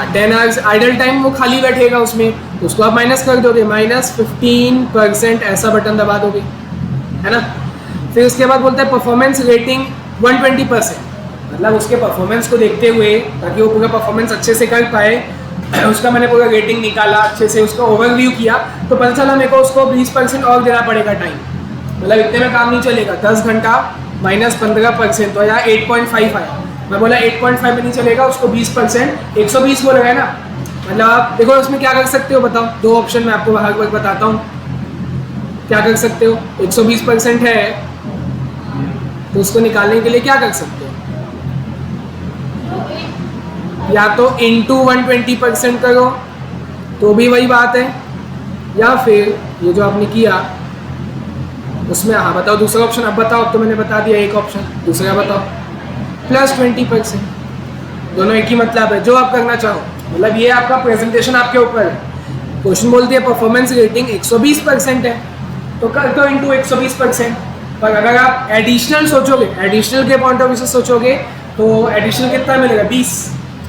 10 hours idle time वो खाली बैठेगा उसमें, तो उसको आप माइनस कर दोगे, -15% ऐसा बटन दबा दोगे, है ना। फिर उसके बाद बोलता है परफॉर्मेंस रेटिंग 120%, मतलब उसके परफॉर्मेंस को देखते हुए, ताकि वो पूरा परफॉर्मेंस अच्छे से कर पाए, उसका मैंने पूरा रेटिंग निकाला, अच्छे से उसका ओवरव्यू किया, तो पता चला मेरे को उसको 20% और देना पड़ेगा टाइम, मतलब इतने में काम नहीं चलेगा। 10 घंटा -15%, तो यहाँ 8.5 आया। मैं बोला 8.5 में नहीं चलेगा, उसको 20%, 120 बोलेगा है ना। मतलब आप देखो उसमें क्या कर सकते हो, बताओ। 2 ऑप्शन मैं आपको हर वक्त बताता हूँ क्या कर सकते हो। 120% है तो उसको निकालने के लिए क्या कर सकते हो, या तो इंटू 120% करो तो भी वही बात है, या फिर ये जो आपने किया उसमें, हाँ बताओ दूसरा ऑप्शन। अब बताओ, अब तो मैंने बता दिया एक ऑप्शन, दूसरा बताओ। +20%, दोनों एक ही मतलब है, जो आप करना चाहो। मतलब ये आपका प्रेजेंटेशन आपके ऊपर है। क्वेश्चन बोलती है परफॉर्मेंस रेटिंग 120% है, तो कर दो इंटू 120%। पर अगर आप एडिशनल सोचोगे, एडिशनल के पॉइंट ऑफ व्यू से सोचोगे, तो एडिशनल कितना मिलेगा, 20,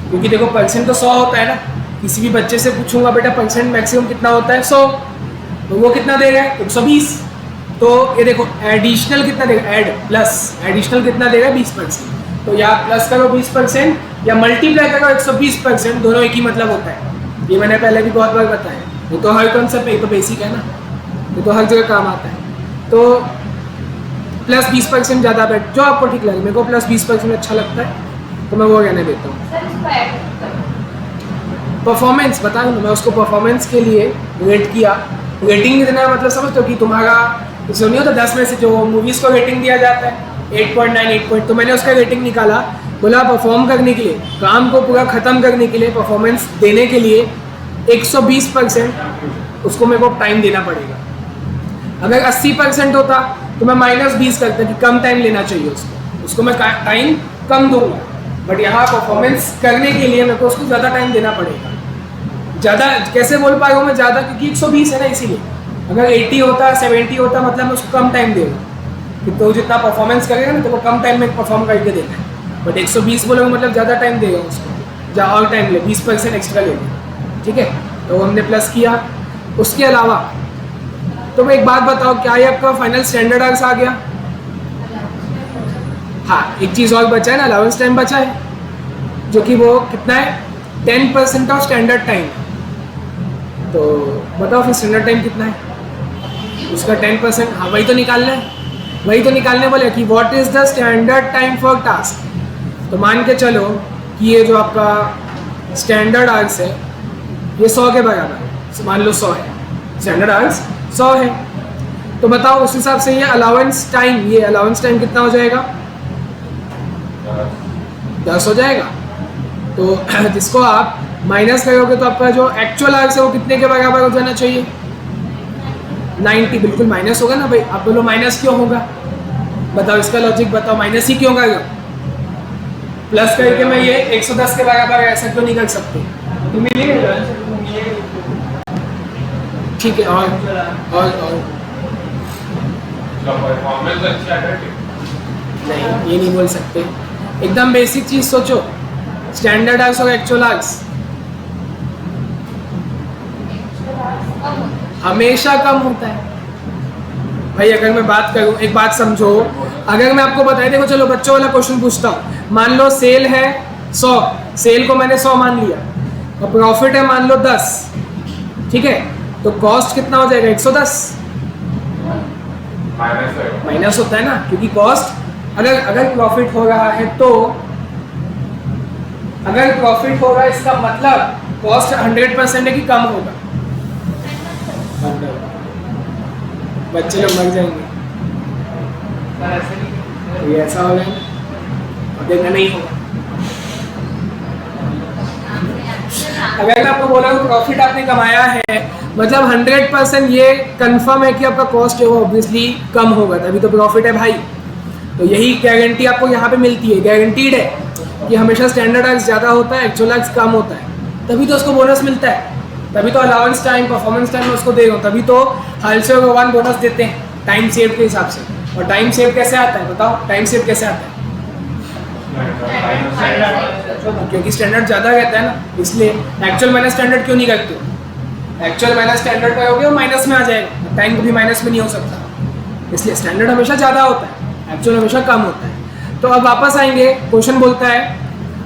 क्योंकि देखो परसेंट तो 100 होता है ना। किसी भी बच्चे से पूछूंगा बेटा परसेंट मैक्सिमम कितना होता है, 100, तो वो कितना देगा, 120। तो ये देखो एडिशनल कितना देगा, ऐड प्लस एडिशनल कितना देगा, 20%। तो या प्लस करो 20% या मल्टीप्लाई करो 120%, दोनों एक ही मतलब होता है। ये मैंने पहले भी बहुत बार बताया, ये तो हर कॉन्सेप्ट ये तो बेसिक है ना, ये तो हर जगह काम आता है। तो +20% ज़्यादा बेट, जो आपको ठीक लगे। मेरे को +20% अच्छा लगता है, तो मैं वो कहने देता हूँ। परफॉर्मेंस बता दूँ, मैं उसको परफॉर्मेंस के लिए रेट किया। रेटिंग देना मतलब समझते हो कि तुम्हारा जैसे नहीं होता 10 में से जो मूवीज़ को रेटिंग दिया जाता है 8.9, 8 तो मैंने उसका रेटिंग निकाला। बोला परफॉर्म करने के लिए, काम को पूरा ख़त्म करने के लिए, परफॉर्मेंस देने के लिए 120% उसको मेरे को टाइम देना पड़ेगा। अगर 80% होता तो मैं -20 करता कि कम टाइम लेना चाहिए उसको मैं टाइम कम दूंगा। बट यहाँ परफॉर्मेंस करने के लिए मेरे को उसको ज़्यादा टाइम देना पड़ेगा। ज़्यादा कैसे बोल पाएगा मैं ज़्यादा, क्योंकि 120 है ना, इसीलिए। अगर 80 होता, 70 होता, मतलब मैं उसको कम टाइम देगा कि तो जितना परफॉर्मेंस करेगा ना तो वो कम टाइम में परफॉर्म करके देना है। बट 120 बोलोगे मतलब ज़्यादा टाइम देगा उसको, जहाँ और टाइम ले 20% एक्स्ट्रा ले, ठीक है। तो हमने प्लस किया। उसके अलावा तो मैं एक बात बताओ, क्या ये आपका फाइनल स्टैंडर्ड आवर्स आ गया? हाँ, एक चीज़ और बचा है ना, अलाउंस टाइम बचा है, जो कि वो कितना है, 10% ऑफ स्टैंडर्ड टाइम। तो बताओ फिर स्टैंडर्ड टाइम कितना है उसका, 10%। हाँ वही तो निकालना है, वही तो निकालने बोले कि what is the standard time for task. तो मान के चलो कि ये जो आपका स्टैंडर्ड आवर्स है ये 100 के बराबर है, मान लो 100 है, स्टैंडर्ड आवर्स 100 है। तो बताओ उस हिसाब से ये अलाउंस टाइम, ये अलाउंस टाइम कितना हो जाएगा, 10 हो जाएगा। तो जिसको आप माइनस करोगे तो आपका जो एक्चुअल आवर्स है वो कितने के बराबर हो जाना चाहिए, 90। बिल्कुल माइनस होगा ना भाई, आप बोलो माइनस क्यों होगा, बताओ इसका लॉजिक बताओ, माइनस ही क्यों करेगा। प्लस करके मैं ये 110 के बराबर ऐसा क्यों नहीं कर सकते, ठीक है। और नहीं, ये नहीं बोल सकते। एकदम बेसिक चीज सोचो, स्टैंडर्ड आवर्स और एक्चुअल आवर्स हमेशा कम होता है भाई। अगर मैं बात करूं, एक बात समझो, अगर मैं आपको बताया, देखो चलो बच्चों वाला क्वेश्चन पूछता हूँ। मान लो सेल है 100, सेल को मैंने 100 मान लिया, और प्रॉफिट है मान लो 10, ठीक है। तो कॉस्ट कितना हो जाएगा, 110 माइनस होता है ना, क्योंकि कॉस्ट अगर प्रॉफिट हो रहा है, तो अगर प्रॉफिट होगा इसका मतलब कॉस्ट 100% है कि कम होगा, बच्चे लोग मर जाएंगे। ये ऐसा हो गया, देखना नहीं होगा। अगर मैं आपको बोला हूँ प्रॉफिट आपने कमाया है, मतलब 100% ये कंफर्म है कि आपका कॉस्ट है वो ऑब्वियसली कम होगा, तभी तो प्रॉफिट है भाई। तो यही गारंटी आपको यहाँ पे मिलती है, गारंटीड है कि हमेशा स्टैंडर्ड आवर्स ज़्यादा होता है, एक्चुअल आवर्स कम होता है, तभी तो उसको बोनस मिलता है, तभी तो अलाउंस टाइम, परफॉर्मेंस टाइम उसको दे रहा हूँ, तभी तो हाल से भगवान बोनस देते हैं टाइम सेव के हिसाब से। और टाइम सेव कैसे आता है बताओ, टाइम सेव कैसे आता है, क्योंकि स्टैंडर्ड ज़्यादा रहता है ना, इसलिए एक्चुअल माइनस स्टैंडर्ड क्यों नहीं करते हो? एक्चुअल माइनस स्टैंडर्ड करोगे वो माइनस में आ जाएगा, टाइम कभी माइनस में नहीं हो सकता, इसलिए स्टैंडर्ड हमेशा ज़्यादा होता है, एक्चुअल हमेशा कम होता है। तो अब वापस आएंगे, क्वेश्चन बोलता है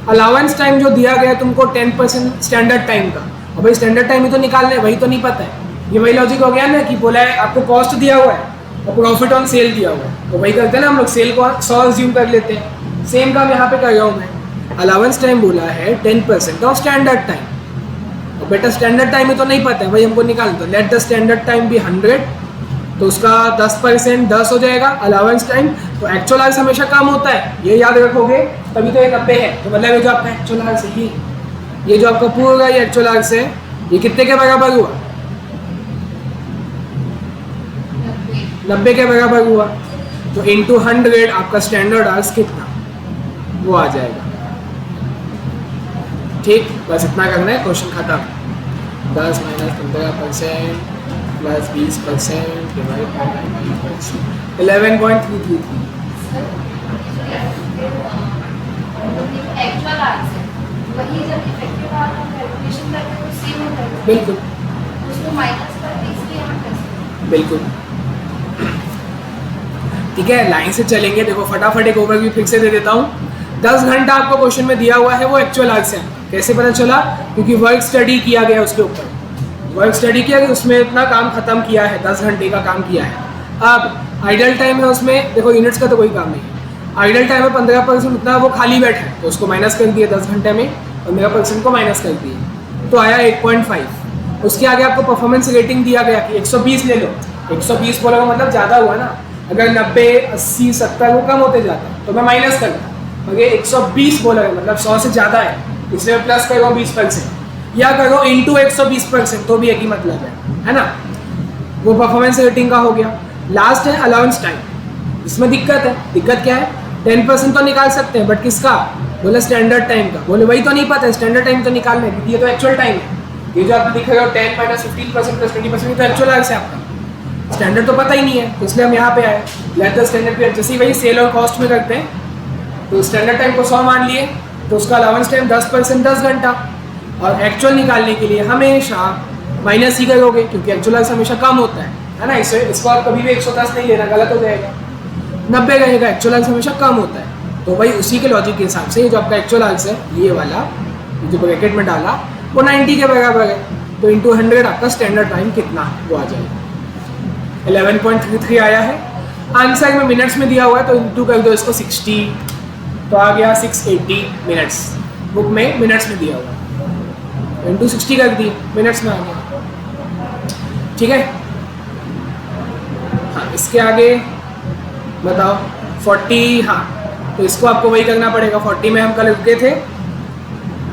अलाउंस टाइम जो दिया गया है तुमको 10% स्टैंडर्ड टाइम का, और भाई स्टैंडर्ड टाइम ही तो निकालना है, वही तो नहीं पता है। ये वही लॉजिक हो गया ना कि बोला है आपको कॉस्ट दिया हुआ है और प्रॉफिट ऑन सेल दिया हुआ है, तो वही करते हैं ना हम लोग, सेल को 100 अज्यूम कर लेते हैं। सेम काम यहाँ पे कर रहा हूँ मैं, अलाउंस टाइम बोला है 10% ऑफ स्टैंडर्ड टाइम, और बेटा स्टैंडर्ड टाइम ही तो नहीं पता है, वही हमको निकालना, तो लेट द स्टैंडर्ड टाइम भी 100, तो उसका 10% 10 हो जाएगा अलाउंस टाइम। तो एक्चुअल आवर्स हमेशा कम होता है, ये याद रखोगे, तभी तो ये 90 है। तो मतलब ये जो आपका एक्चुअल आवर्स है, ये जो आपका पूरा ये एक्चुअल आवर्स है, ये कितने के बराबर हुआ? 90 के बराबर हुआ। तो इंटू 100 आपका स्टैंडर्ड आवर्स कितना वो आ जाएगा। ठीक, बस इतना करना है, क्वेश्चन खत्म। 10 - 15% प्लस 20% डिवाइड बाय 9%, 11.333। बिल्कुल बिल्कुल, ठीक है, लाइन से चलेंगे। देखो फटाफट एक ओवरव्यू फिर से दे देता हूँ। 10 घंटा आपको क्वेश्चन में दिया हुआ है, वो एक्चुअल आवर्स है। कैसे पता चला? क्योंकि वर्क स्टडी किया गया उसके ऊपर, वर्क स्टडी किया गया, उसमें इतना काम खत्म किया है, 10 घंटे का काम किया है। अब आइडल टाइम है उसमें, देखो यूनिट्स का तो कोई काम नहीं है, आइडल टाइम है 15%, उतना वो खाली बैठा है, तो उसको माइनस कर दिए 10 घंटे में, 15% को माइनस कर दिए, तो आया 8.5। उसके आगे आपको परफॉर्मेंस रेटिंग दिया गया कि 120 ले लो। 120 बोला मतलब ज़्यादा हुआ ना, अगर 90, 80, 70 वो कम होते जाता तो मैं माइनस करता, मगर 120 बोला है मतलब 100 से ज़्यादा है, इसलिए प्लस करो 20% या करो इंटू 120%, तो भी एक ही मतलब है ना। वो परफॉर्मेंस रेटिंग का हो गया। लास्ट है अलाउंस टाइम, इसमें दिक्कत है। दिक्कत क्या है? 10% तो निकाल सकते हैं, बट किसका? बोले स्टैंडर्ड टाइम का। बोले वही तो नहीं पता है, स्टैंडर्ड टाइम तो निकालना है, क्योंकि ये तो एक्चुअल टाइम है। ये जो आप दिख रहे हो 10 - 15% प्लस 20%, ये तो एक्चुअल आवर्स है आपका, स्टैंडर्ड तो पता ही नहीं है, तो इसलिए हम यहाँ पे आए। लेट द स्टैंडर्ड पीरियड, जैसे ही वही सेल और कॉस्ट में करते हैं, तो स्टैंडर्ड टाइम को 100 मान लिए, तो उसका अलाउंस टाइम 10% 10 घंटा, और एक्चुअल निकालने के लिए हमेशा माइनस ही करोगे, क्योंकि एक्चुअल आवर्स हमेशा कम होता है ना। इसको आप कभी भी 110 नहीं लेना, गलत हो जाएगा, 90 रहेगा, एक्चुअल आवर्स हमेशा कम होता है। तो भाई उसी के लॉजिक के हिसाब से ये जो आपका एक्चुअल आवर्स है, ये वाला जो ब्रैकेट में डाला वो 90 के बराबर है, तो इंटू 100 आपका स्टैंडर्ड टाइम कितना वो आ जाएगा। 11.33 आया है। आंसर में मिनट्स में दिया हुआ है, तो इंटू कर दो इसको 60, तो आ गया 680 मिनट्स। बुक में मिनट्स में दिया हुआ है, इंटू 60 कर दी, मिनट्स में आ गया। ठीक है, हाँ इसके आगे बताओ 40, हाँ तो इसको आपको वही करना पड़ेगा। 40 में हम कल रुके थे,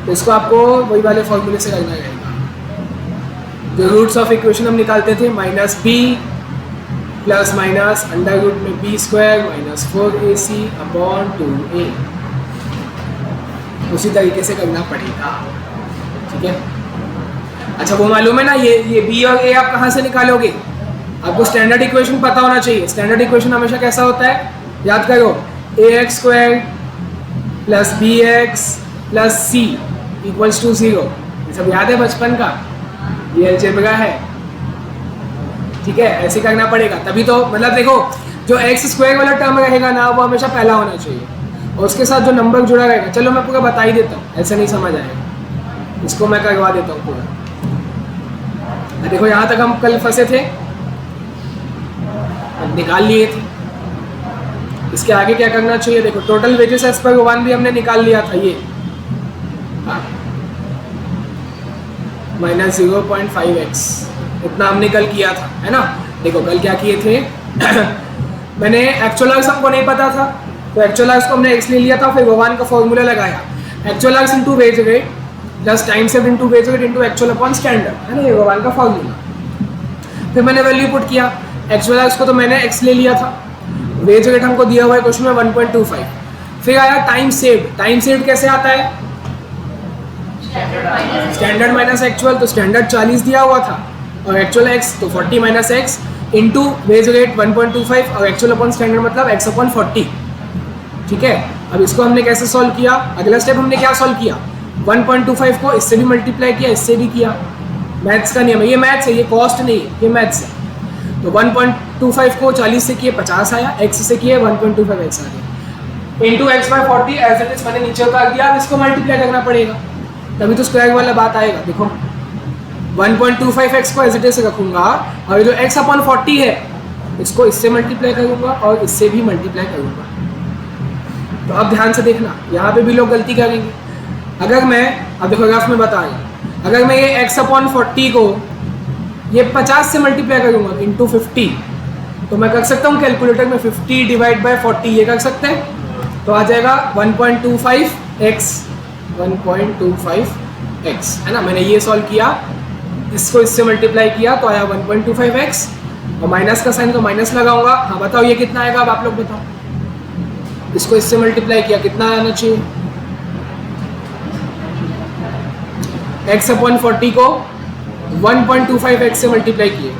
तो इसको आपको वही वाले फॉर्मूले से करना रहेगा। जो रूट्स ऑफ इक्वेशन हम निकालते थे, -b plus minus under root में b² - 4ac/2a, उसी तरीके से करना पड़ेगा। ठीक है, अच्छा वो मालूम है ना, ये b और a आप कहाँ से निकालोगे? आपको स्टैंडर्ड इक्वेशन पता होना चाहिए। स्टैंडर्ड इक्वेशन हमेशा कैसा होता है, याद करो, ax² + bx + c = 0। ये सब याद है बचपन का, ये अलजेब्रा है। ठीक है, ऐसे करना पड़ेगा, तभी तो मतलब देखो जो x² वाला टर्म रहेगा ना, वो हमेशा पहला होना चाहिए, और उसके साथ जो नंबर जुड़ा रहेगा, चलो मैं पूरा बता ही देता हूँ, ऐसे नहीं समझ आएगा, इसको मैं करवा देता हूँ पूरा। देखो यहाँ तक हम कल फंसे थे, निकाल लिए थे। इसके आगे क्या करना चाहिए? देखो टोटल वेजेस एज पर 1 भी हमने निकाल लिया था, ये -0.5x इतना हमने कल किया था, है ना। देखो कल क्या किए थे मैंने एक्चुअल आवर्स हमको नहीं पता था, तो एक्चुअल आवर्स को हमने x ले लिया था, फिर भगवान का फॉर्मूला लगाया, actual hours into wage rate plus time save into wage rate into actual upon standard, है ना, ये भगवान का फॉर्मूला। फिर मैंने वैल्यू पुट किया, एक्चुअल आवर्स को तो मैंने x ले लिया था, वेज रेट हमको दिया हुआ है क्वेश्चन में 1.25। फिर आया टाइम सेव्ड। टाइम सेव्ड कैसे आता है? स्टैंडर्ड माइनस एक्चुअल, तो स्टैंडर्ड 40 दिया हुआ था और एक्चुअल x तो 40 - x इंटू वेज रेट 1.25 और एक्चुअल अपॉन स्टैंडर्ड मतलब x/40। ठीक है, अब इसको हमने कैसे सॉल्व किया, अगला स्टेप हमने क्या सॉल्व किया, 1.25 को इससे भी मल्टीप्लाई किया, इससे भी किया, मैथ्स का नियम है, ये मैथ्स है, ये कॉस्ट नहीं है, ये मैथ्स है। तो 1.25 को 40 से किए 50 आया, x से किए 1.25x आ गया, into x by 40 as it is मैंने नीचे उतार दिया। अब इसको मल्टीप्लाई करना पड़ेगा, तभी तो स्क्वायर वाला बात आएगा। देखो 1.25x को एज इट इज रखूंगा और जो x अपॉन 40 है इसको इससे मल्टीप्लाई करूंगा और इससे भी मल्टीप्लाई करूंगा। तो अब ध्यान से देखना, यहाँ पे भी लोग गलती करेंगे। अगर मैं, अब देखो ग्राफ में बता रहा हूँ, अगर मैं ये x अपॉन 40 को ये 50 से मल्टीप्लाई करूंगा इंटू 50, तो मैं कर सकता हूँ कैलकुलेटर में 50 डिवाइड बाय 40 ये कर सकते हैं, तो आ जाएगा 1.25x, 1.25x है ना। मैंने ये सॉल्व किया, इसको इससे मल्टीप्लाई किया तो आया 1.25x, और माइनस का साइन तो माइनस लगाऊंगा। हाँ बताओ ये कितना आएगा, अब आप लोग बताओ, इसको इससे मल्टीप्लाई किया कितना आना चाहिए, x अपॉन 40 को 1.25x से मल्टीप्लाई किए,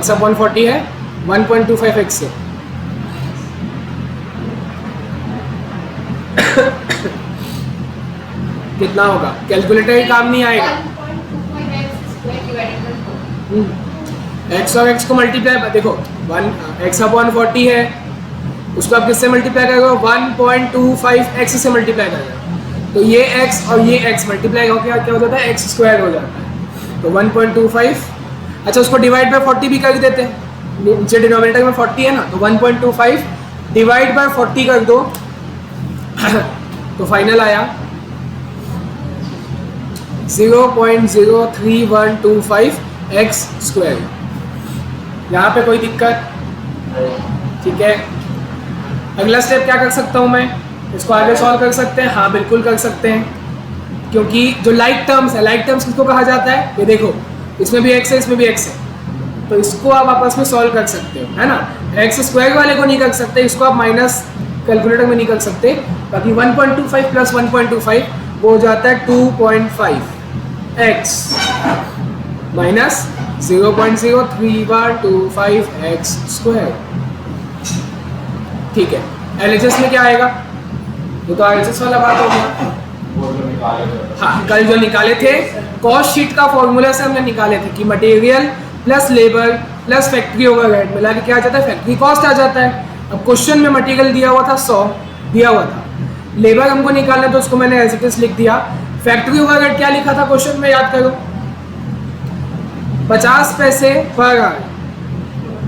x अपॉन 40 है 1.25x से कितना होगा, कैलकुलेटर ही काम नहीं आएगा। x और x को मल्टीप्लाई, देखो 1 x अपॉन 40 है, उसको आप किससे मल्टीप्लाई करोगे, 1.25x से मल्टीप्लाई करेगा, तो ये x और ये x मल्टीप्लाई होकर क्या हो जाता है, x स्क्वायर हो जाता है। तो 1.25, अच्छा उसको डिवाइड बाय 40 भी कर देते हैं, नीचे डिनोमिनेटर में 40 है ना, तो 1.25 डिवाइड बाय 40 कर दो तो फाइनल आया 0.03125 x स्क्वायर। यहाँ पे कोई दिक्कत, ठीक है। अगला स्टेप क्या कर सकता हूँ मैं, इसको आगे सॉल्व कर सकते हैं, हाँ बिल्कुल कर सकते हैं, क्योंकि जो लाइक टर्म्स है, लाइक टर्म्स किसको कहा जाता है, ये देखो इसमें भी x है इसमें भी x है, तो इसको आप आपस में सॉल्व कर सकते हो, है ना। x स्क्वायर वाले को नहीं कर सकते, इसको आप माइनस कैलकुलेटर में नहीं कर सकते, बाकी 1.25 प्लस 1.25 वो हो जाता है 2.5x माइनस 0.03125x स्क्वायर, ठीक है। LHS में क्या आएगा, वो तो LHS वाला बात हो गया। हाँ कल जो निकाले थे कॉस्ट शीट का फॉर्मूला से हमने निकाले थे कि material plus labour plus factory overhead मिला के क्या आ जाता है, फैक्ट्री कॉस्ट आ जाता है। अब क्वेश्चन में मटेरियल दिया हुआ था 100 दिया हुआ था, लेबर हमको निकालना तो उसको मैंने एज इट इज लिख दिया। फैक्ट्री ओवरहेड क्या लिखा था क्वेश्चन में, याद करो 50 पैसे पर आवर,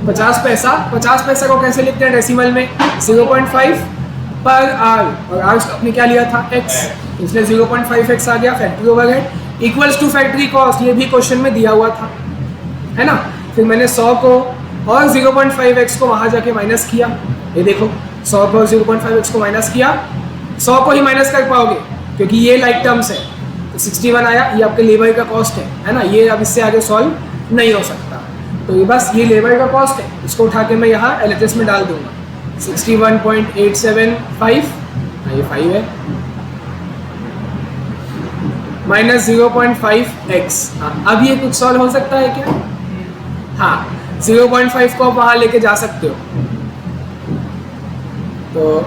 50 पैसा को कैसे लिखते हैं डेसिमल में, 0.5 पर आवर, और आवर आपने क्या लिया था x, इसलिए 0.5x आ गया। Factory overhead equals to factory cost, ये भी क्वेश्चन में दिया हुआ था, है ना। फिर मैंने 100 को और 0.5x को वहां जाके माइनस किया, ये देखो 100 को 0.5x को माइनस किया, 100 को ही माइनस कर पाओगे क्योंकि ये लाइक टर्म्स है, तो 61 आया, ये आपके लेबर का कॉस्ट है ना, ये अब इससे आगे सॉल्व नहीं हो सकता, तो ये बस ये लेबर का कॉस्ट है, इसको उठा के मैं यहाँ LHS में डाल दूंगा 61.875, ये 5 है, माइनस 0.5x। हाँ अब ये कुछ सॉल्व हो सकता है क्या, हाँ 0.5 को आप वहाँ लेके जा सकते हो, तो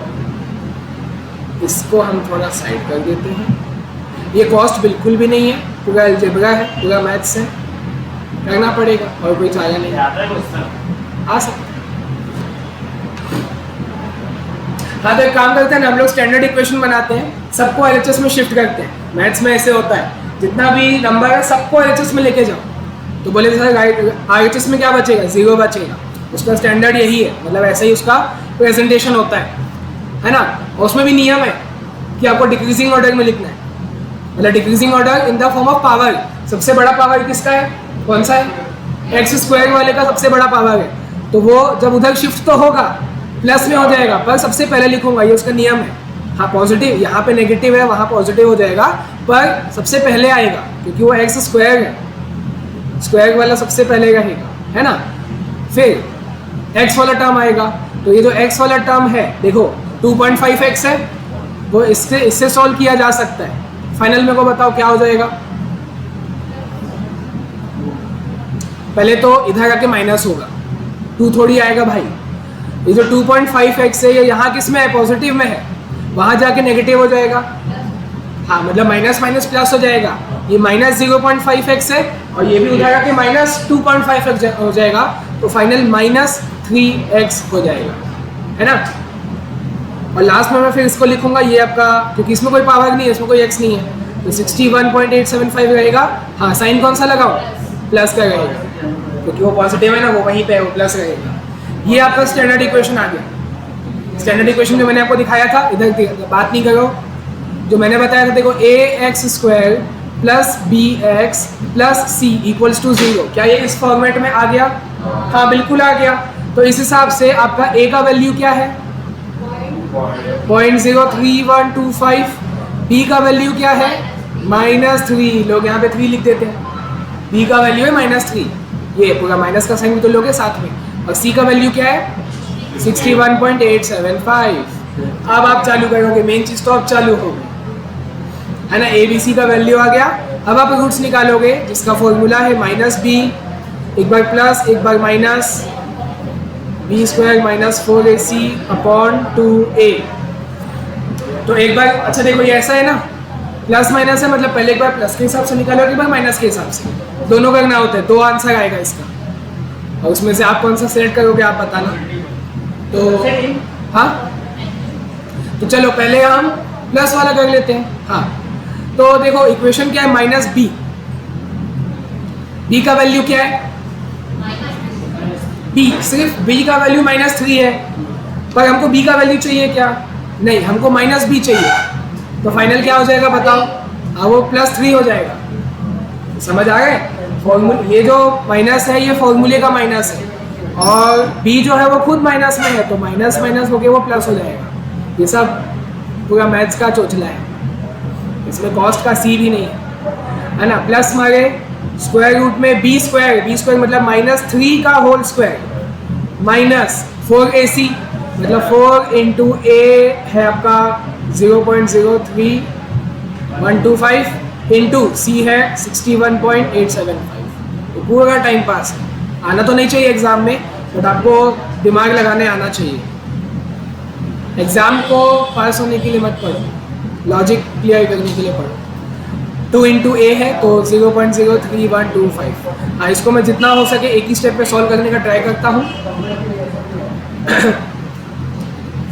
इसको हम थोड़ा साइड कर देते हैं। ये कॉस्ट बिल्कुल भी नहीं है, पूरा अलजेब्रा है, पूरा मैथ्स है, करना पड़ेगा और कोई चारा नहीं आ सकता। हाँ तो एक काम करते हैं ना, हम लोग स्टैंडर्ड इक्वेशन बनाते हैं, सबको LHS में शिफ्ट करते हैं। मैथ्स में ऐसे होता है, जितना भी नंबर है सबको LHS में लेके जाओ, तो बोले सर RHS में क्या बचेगा, 0 बचेगा, उसका स्टैंडर्ड यही है, मतलब ऐसे ही उसका प्रेजेंटेशन होता है ना। और उसमें भी नियम है कि आपको डिक्रीजिंग ऑर्डर में लिखना है, मतलब decreasing order in the form of power. सबसे बड़ा पावर किसका है, कौन सा है, x स्क्वायर वाले का सबसे बड़ा पावर है, तो वो जब उधर शिफ्ट तो होगा प्लस में हो जाएगा, पर सबसे पहले लिखूंगा, ये उसका नियम है। हाँ पॉजिटिव, यहाँ पे नेगेटिव है वहाँ पॉजिटिव हो जाएगा, पर सबसे पहले आएगा क्योंकि वो x स्क्वायर है, स्क्वायर वाला सबसे पहले रहेगा, है ना। फिर x वाला टर्म आएगा, तो ये जो x वाला टर्म है देखो 2.5x है, वो इससे सॉल्व किया जा सकता है। फाइनल में को बताओ क्या हो जाएगा, पहले तो इधर आके माइनस होगा, 2 थोड़ी आएगा भाई, ये जो 2.5x है ये यहाँ किस में है, पॉजिटिव में है, वहाँ जाके नेगेटिव हो जाएगा। हाँ मतलब माइनस माइनस प्लस हो जाएगा। ये माइनस 0.5x है और ये भी उधर आके माइनस 2.5x हो जाएगा, तो फाइनल माइनस 3x हो जाएगा, है ना। और लास्ट में मैं फिर इसको लिखूंगा ये आपका, क्योंकि इसमें कोई पावर नहीं है, इसमें कोई x नहीं है, तो 61.875 रहेगा। हाँ साइन कौन सा लगाओ, प्लस का रहेगा, क्योंकि वो पॉजिटिव है ना, वो वहीं पे है, वो प्लस रहेगा। ये आपका स्टैंडर्ड इक्वेशन आ गया। स्टैंडर्ड इक्वेशन जो मैंने आपको दिखाया था, इधर बात नहीं करो, जो मैंने बताया था, देखो ax² plus bx plus c equals to 0, क्या ये इस फॉर्मेट में आ गया? हाँ बिल्कुल आ गया। तो इस हिसाब से आपका a का वैल्यू क्या है? 0.03125। b का वैल्यू क्या है? -3। लोग यहाँ पे 3 लिख देते हैं, b का वैल्यू है -3, ये पूरा माइनस का साइन भी तो लोगे साथ में। और c का वैल्यू क्या है? 61.875। अब आप चालू करोगे, मेन चीज़ तो अब चालू होगी, है ना। ए बी सी का वैल्यू आ गया। अब आप रूट्स निकालोगे, जिसका फॉर्मूला है -b, एक बार प्लस एक बार माइनस, b² -4ac/2a। तो एक बार, अच्छा देखो ये ऐसा है ना, प्लस माइनस है, मतलब पहले एक बार प्लस के हिसाब से निकालोगे, एक बार माइनस के हिसाब से, दोनों करना होता है। 2 आंसर आएगा इसका, और उसमें से आप कौन सा सेलेक्ट करोगे आप बताना। तो हाँ, तो चलो पहले हम प्लस वाला कर लेते हैं। हाँ तो देखो इक्वेशन क्या है, -b, b का वैल्यू क्या है? b, सिर्फ b का वैल्यू -3 है, पर हमको b का वैल्यू चाहिए क्या? नहीं, हमको -b चाहिए। तो फाइनल क्या हो जाएगा बताओ? हाँ वो +3 हो जाएगा। समझ आ गए? फॉर्मूला, ये जो माइनस है ये फॉर्मूले का माइनस है, और b जो है वो खुद माइनस में है, तो माइनस माइनस होके वो प्लस हो जाएगा। ये सब पूरा मैथ्स का चोचला है, इसमें कॉस्ट का c भी नहीं है ना। प्लस मारे स्क्वायर रूट में b² मतलब -3 का होल स्क्वायर -4ac, मतलब 4 × a है आपका 0.03125 इंटू c है 61.875। तो पूरा टाइम पास है, आना तो नहीं चाहिए एग्जाम में, बट आपको दिमाग लगाने आना चाहिए। एग्जाम को पास होने के लिए मत पढ़ो, लॉजिक क्लियर करने के लिए पढ़ो। 2 × a है तो 0.03125। हाँ इसको मैं जितना हो सके एक ही स्टेप पे सॉल्व करने का ट्राई करता हूँ।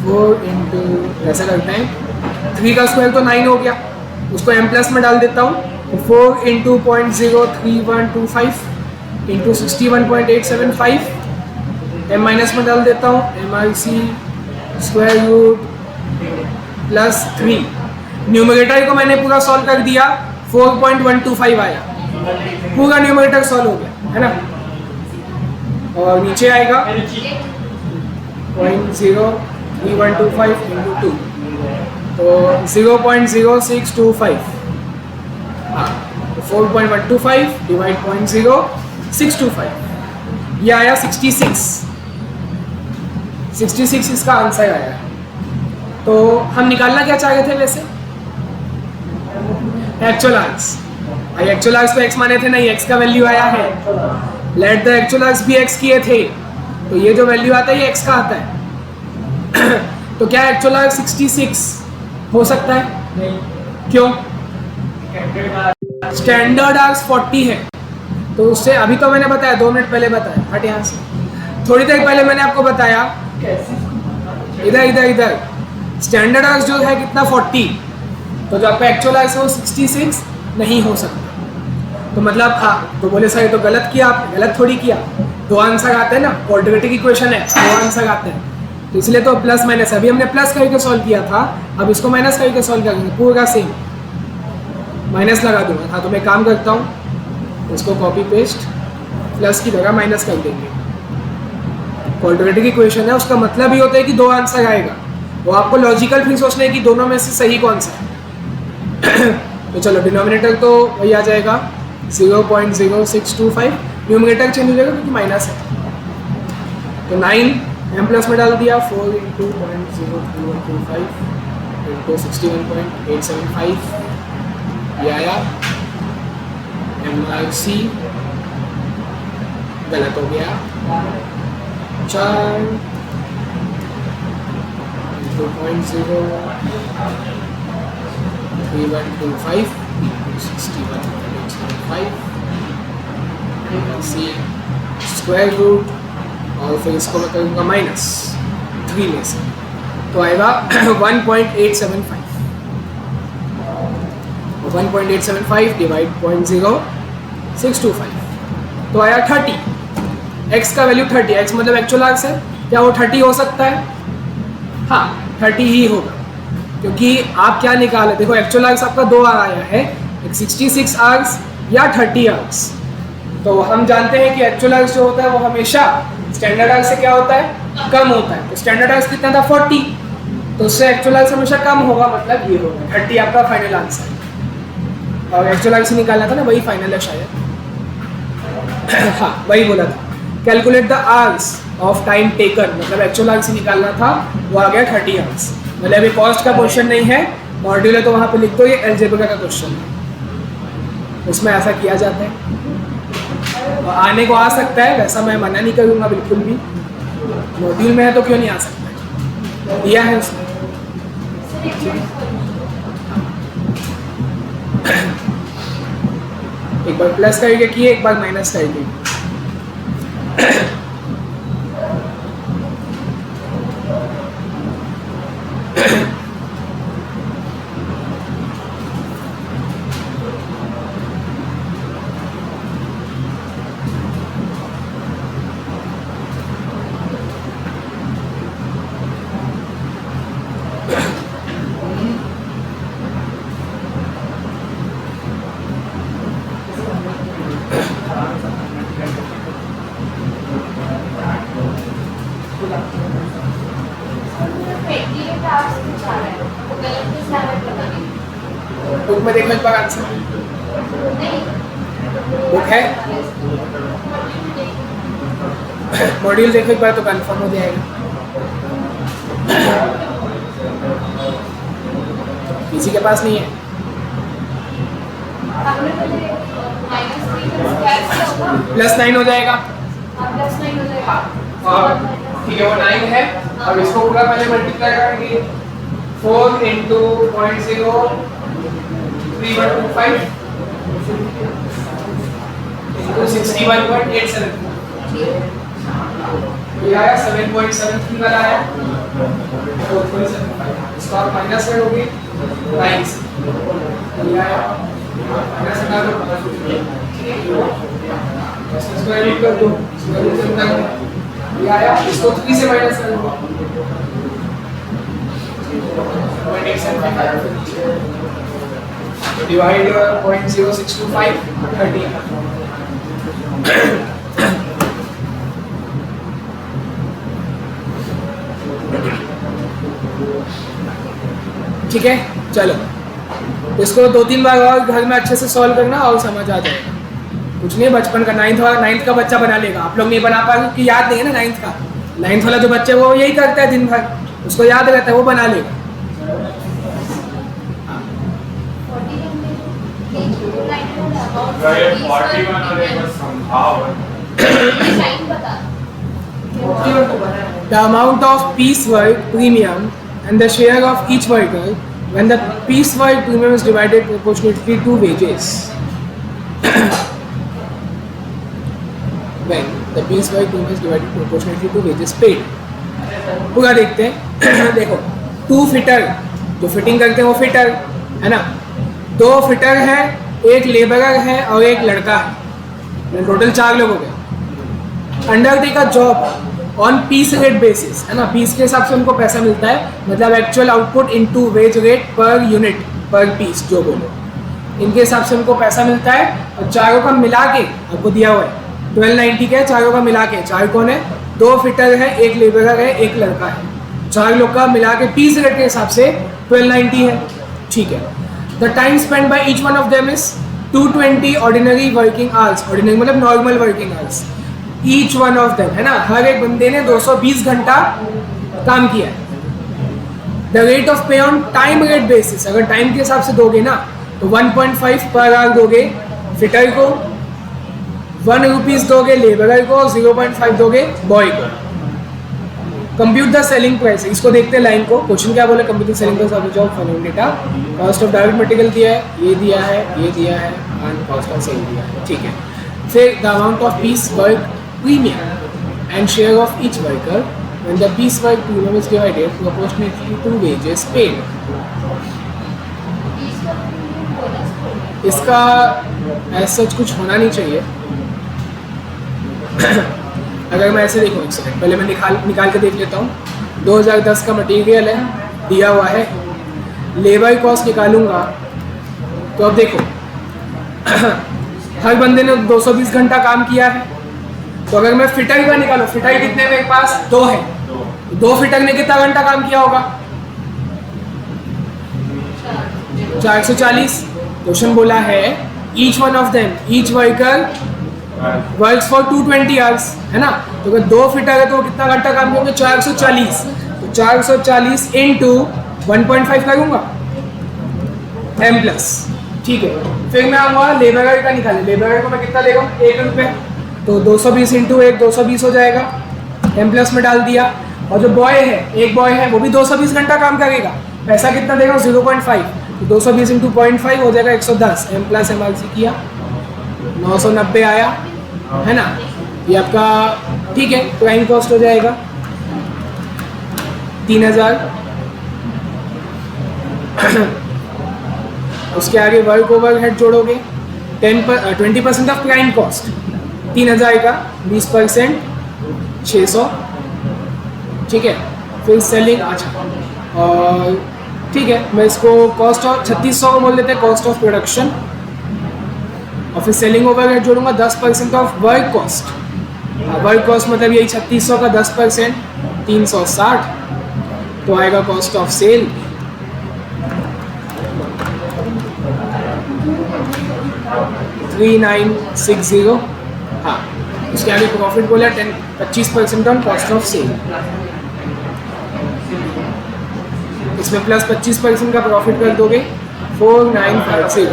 4 × ऐसा करते हैं, 3 का स्क्वायर तो 9 हो गया, उसको m+ में डाल देता हूँ। 4 × 0.03125 इंटू 61.875, m- में डाल देता हूँ, MRC² न्यूमरेटर को मैंने पूरा सॉल्व कर दिया, 4.125 आया, पूरा न्यूमरेटर सॉल्व हो गया, है ना। और नीचे आएगा 0.03125 इंटू 2, तो 0.0625। हाँ 4.125 डिवाइड 0.0625, ये आया 66 इसका आंसर आया। तो हम निकालना क्या चाह रहे थे वैसे? Actual arcs. एक्चुअल आर्क्स को x माने थे, नहीं x का वैल्यू आया है, लेट द एक्चुअल आर्क्स भी x किए थे, तो ये जो वैल्यू आता है ये x का आता है। तो क्या एक्चुअल आर्क्स 66 हो सकता है? नहीं। क्यों? स्टैंडर्ड आर्क्स 40 है, तो उससे अभी तो मैंने बताया 2 मिनट पहले बताया, हट यहाँ से, थोड़ी देर पहले मैंने आपको बताया, इधर स्टैंडर्ड आर्क्स जो है कितना 40, तो जो आपका एक्चुअल आर्क्स है वो 66 नहीं हो सकता। तो मतलब हाँ, तो बोले सर तो गलत किया आपने, गलत थोड़ी किया, 2 आंसर आते हैं ना, क्वाड्रेटिक इक्वेशन है 2 आंसर आते हैं, तो इसलिए तो प्लस माइनस, अभी हमने प्लस करके सॉल्व किया था, अब इसको माइनस करके सॉल्व करेंगे, पूरा सेम माइनस लगा दूंगा। हाँ तो मैं काम करता हूँ, इसको कॉपी पेस्ट, प्लस की जगह माइनस कर देंगे। क्वाड्रेटिक इक्वेशन है, उसका मतलब ही होता है कि 2 आंसर आएगा, वो आपको लॉजिकल फिर सोचना है कि दोनों में से सही कौन सा है। तो चलो डिनोमिनेटर तो वही आ जाएगा 0.0625, न्यूमरेटर चेंज हो जाएगा क्योंकि माइनस है, तो 9 m+ में डाल दिया, 4 × 0.03125 इंटू 61.875, ये आया। MRC गलत हो गया, 4 2.0 3125 61.05 सी स्क्वायर रूट और फिर इसको मैं करूँगा माइनस 3 में से, तो आएगा 1.875 डिवाइड 0.0625 तो आया 30। x का वैल्यू 30, x मतलब एक्चुअल आर्क्स है, क्या वो 30 हो सकता है? हाँ 30 ही होगा, क्योंकि आप क्या निकाले, देखो एक्चुअल आर्क्स आपका 2 आया है, एक 66 आर्क्स या 30 आर्क्स। तो हम जानते हैं कि एक्चुअल आर्क्स जो होता है वो हमेशा स्टैंडर्ड आर्क्स से क्या होता है, कम होता है। तो स्टैंडर्ड आर्क्स कितना था 40, तो उससे एक्चुअल आर्क्स हमेशा कम होगा, मतलब ये होगा 30 आपका फाइनल आंसर। और एक्चुअल आर्क्स निकालना था ना, वही फाइनल है शायद। हाँ वही बोला था, calculate the hours of time taken, मतलब एक्चुअल आवर्स निकालना था, वो आ गया 30 आवर्स। मतलब अभी कॉस्ट का क्वेश्चन नहीं है, मॉड्यूल है, तो वहाँ पे लिख दो ये अलजेब्रा का क्वेश्चन है, उसमें ऐसा किया जाता है। और आने को आ सकता है, वैसा मैं मना नहीं करूँगा बिल्कुल भी, मॉड्यूल में है तो क्यों नहीं आ सकता, दिया है उसमें। एक बार प्लस करके किए, एक बार माइनस करके। बुक में देखो एक बार आंसर, बुक है, मॉड्यूल देखो एक बार तो कंफर्म हो जाएगा। किसी के पास नहीं है, +9 हो जाएगा। और ठीक है वो 9 है, अब इसको पूरा पहले मल्टीप्लाई करेंगे, 4 into 0.03125 into 61.87, ये आया 7.73 वाला आया, 4.75, इसको आप माइनस करोगे 9 से, ये आया माइनस करना तो स्क्वायर रूट कर दो, स्क्वायर रूट कितना है, ये आया, इसको 3 से माइनस कर दो, 0.875 डिवाइड 0.0625 30। ठीक है चलो, इसको 2-3 बार और घर में अच्छे से सॉल्व करना और समझ आ जाएगा। कुछ नहीं, बचपन का 9th का बच्चा बना लेगा, आप लोग नहीं बना पाएंगे कि याद नहीं है ना 9th वाला जो बच्चे वो यही करता है दिन भर, उसको याद रहता है, वो बना लेगा। The amount of piecework premium and the share of each worker when the piecework premium is divided proportionately to wages. When the piecework premium is divided proportionately to wages paid. पूरा देखते हैं। देखो 2 फिटर, जो fitting करते हैं वो fitter है ना, 2 फिटर है, एक लेबरर है और एक लड़का है, टोटल 4 लोग हो गए। Undertake a job on piece rate basis, है ना, पीस के हिसाब से उनको पैसा मिलता है, मतलब actual output into wage rate per unit पर पीस, जो बोलो इनके हिसाब से उनको पैसा मिलता है। और चारों का मिला के आपको दिया हुआ है 1290 का है, चारों का मिला के, 4 कौन है, 2 फिटर है, एक लेबरर है, एक लड़का है, 4 लोग का मिला के पीस रेट के हिसाब से 1290 है। ठीक है, the time spend by each one of them is 220 ordinary working hours, ordinary मतलब normal working hours, each one of them, है ना, हर एक बंदे ने 220 घंटा काम किया है। द रेट ऑफ पे ऑन टाइम रेट बेसिस, अगर टाइम के हिसाब से दोगे ना तो 1.5 पर आवर दोगे फिटर को, 1 रुपीज़ दोगे लेबरर को, 0.5 दोगे बॉय को। कंप्यूट द सेलिंग प्राइस, इसको देखते हैं लाइन को, क्वेश्चन क्या बोले, compute the selling price of job following data, cost of direct material दिया है, ये दिया है, ये दिया है, एंड कॉस्ट ऑफ सेल दिया है, ठीक है। फिर the amount of piece work premium and share of each worker when the piece work premium is divided proportionately to wages paid. इसका ऐसा कुछ होना नहीं चाहिए। अगर मैं ऐसे देखूँ, एक सेकंड पहले मैं निकाल के देख लेता हूँ। 2010 का मटेरियल है, दिया हुआ है, लेबर कॉस्ट निकालूंगा तो अब देखो हर बंदे ने 220 घंटा काम किया है, तो अगर मैं फिटर का निकालूँ, फिटर कितने मेरे पास 2 है, 2 फिटर ने कितना घंटा काम किया होगा, 440। क्वेश्चन बोला है each one of them, each worker works for 220 hours, है ना। तो अगर 2 फिटर है तो वो कितना घंटा काम करेंगे, 440। तो 440 इंटू 1.5 करूँगा एम प्लस, ठीक है। फिर मैं आऊँगा लेबर का निकाले, लेबर को मैं कितना देगा, 1 रुपये, तो 220 इंटू 1 220 हो जाएगा, एम प्लस में डाल दिया। और जो बॉय है, एक बॉय है, वो भी 220 घंटा काम करेगा, पैसा कितना देगा, 0.5, तो 220 इंटू 0.5 हो जाएगा 110, M plus M R C किया, 990 आया, है ना। ये आपका ठीक है, प्राइम कॉस्ट हो जाएगा 3000। उसके आगे वर्क ओवर हेड जोड़ोगे, 20% ऑफ प्राइम कॉस्ट, 3000 का 20% 600, ठीक है। फिर सेलिंग, अच्छा, और ठीक है, मैं इसको कॉस्ट ऑफ 3600 को बोल देते हैं, कॉस्ट ऑफ प्रोडक्शन। और फिर सेलिंग ओवरहेड जोड़ूंगा 10% of work cost, work cost मतलब यही 3600 का 10% 360, तो आएगा कॉस्ट ऑफ सेल 3960। हाँ, उसके आगे प्रॉफिट बोला 25% ऑन कॉस्ट ऑफ सेल, इसमें प्लस 25% का प्रॉफिट कर दोगे 4950।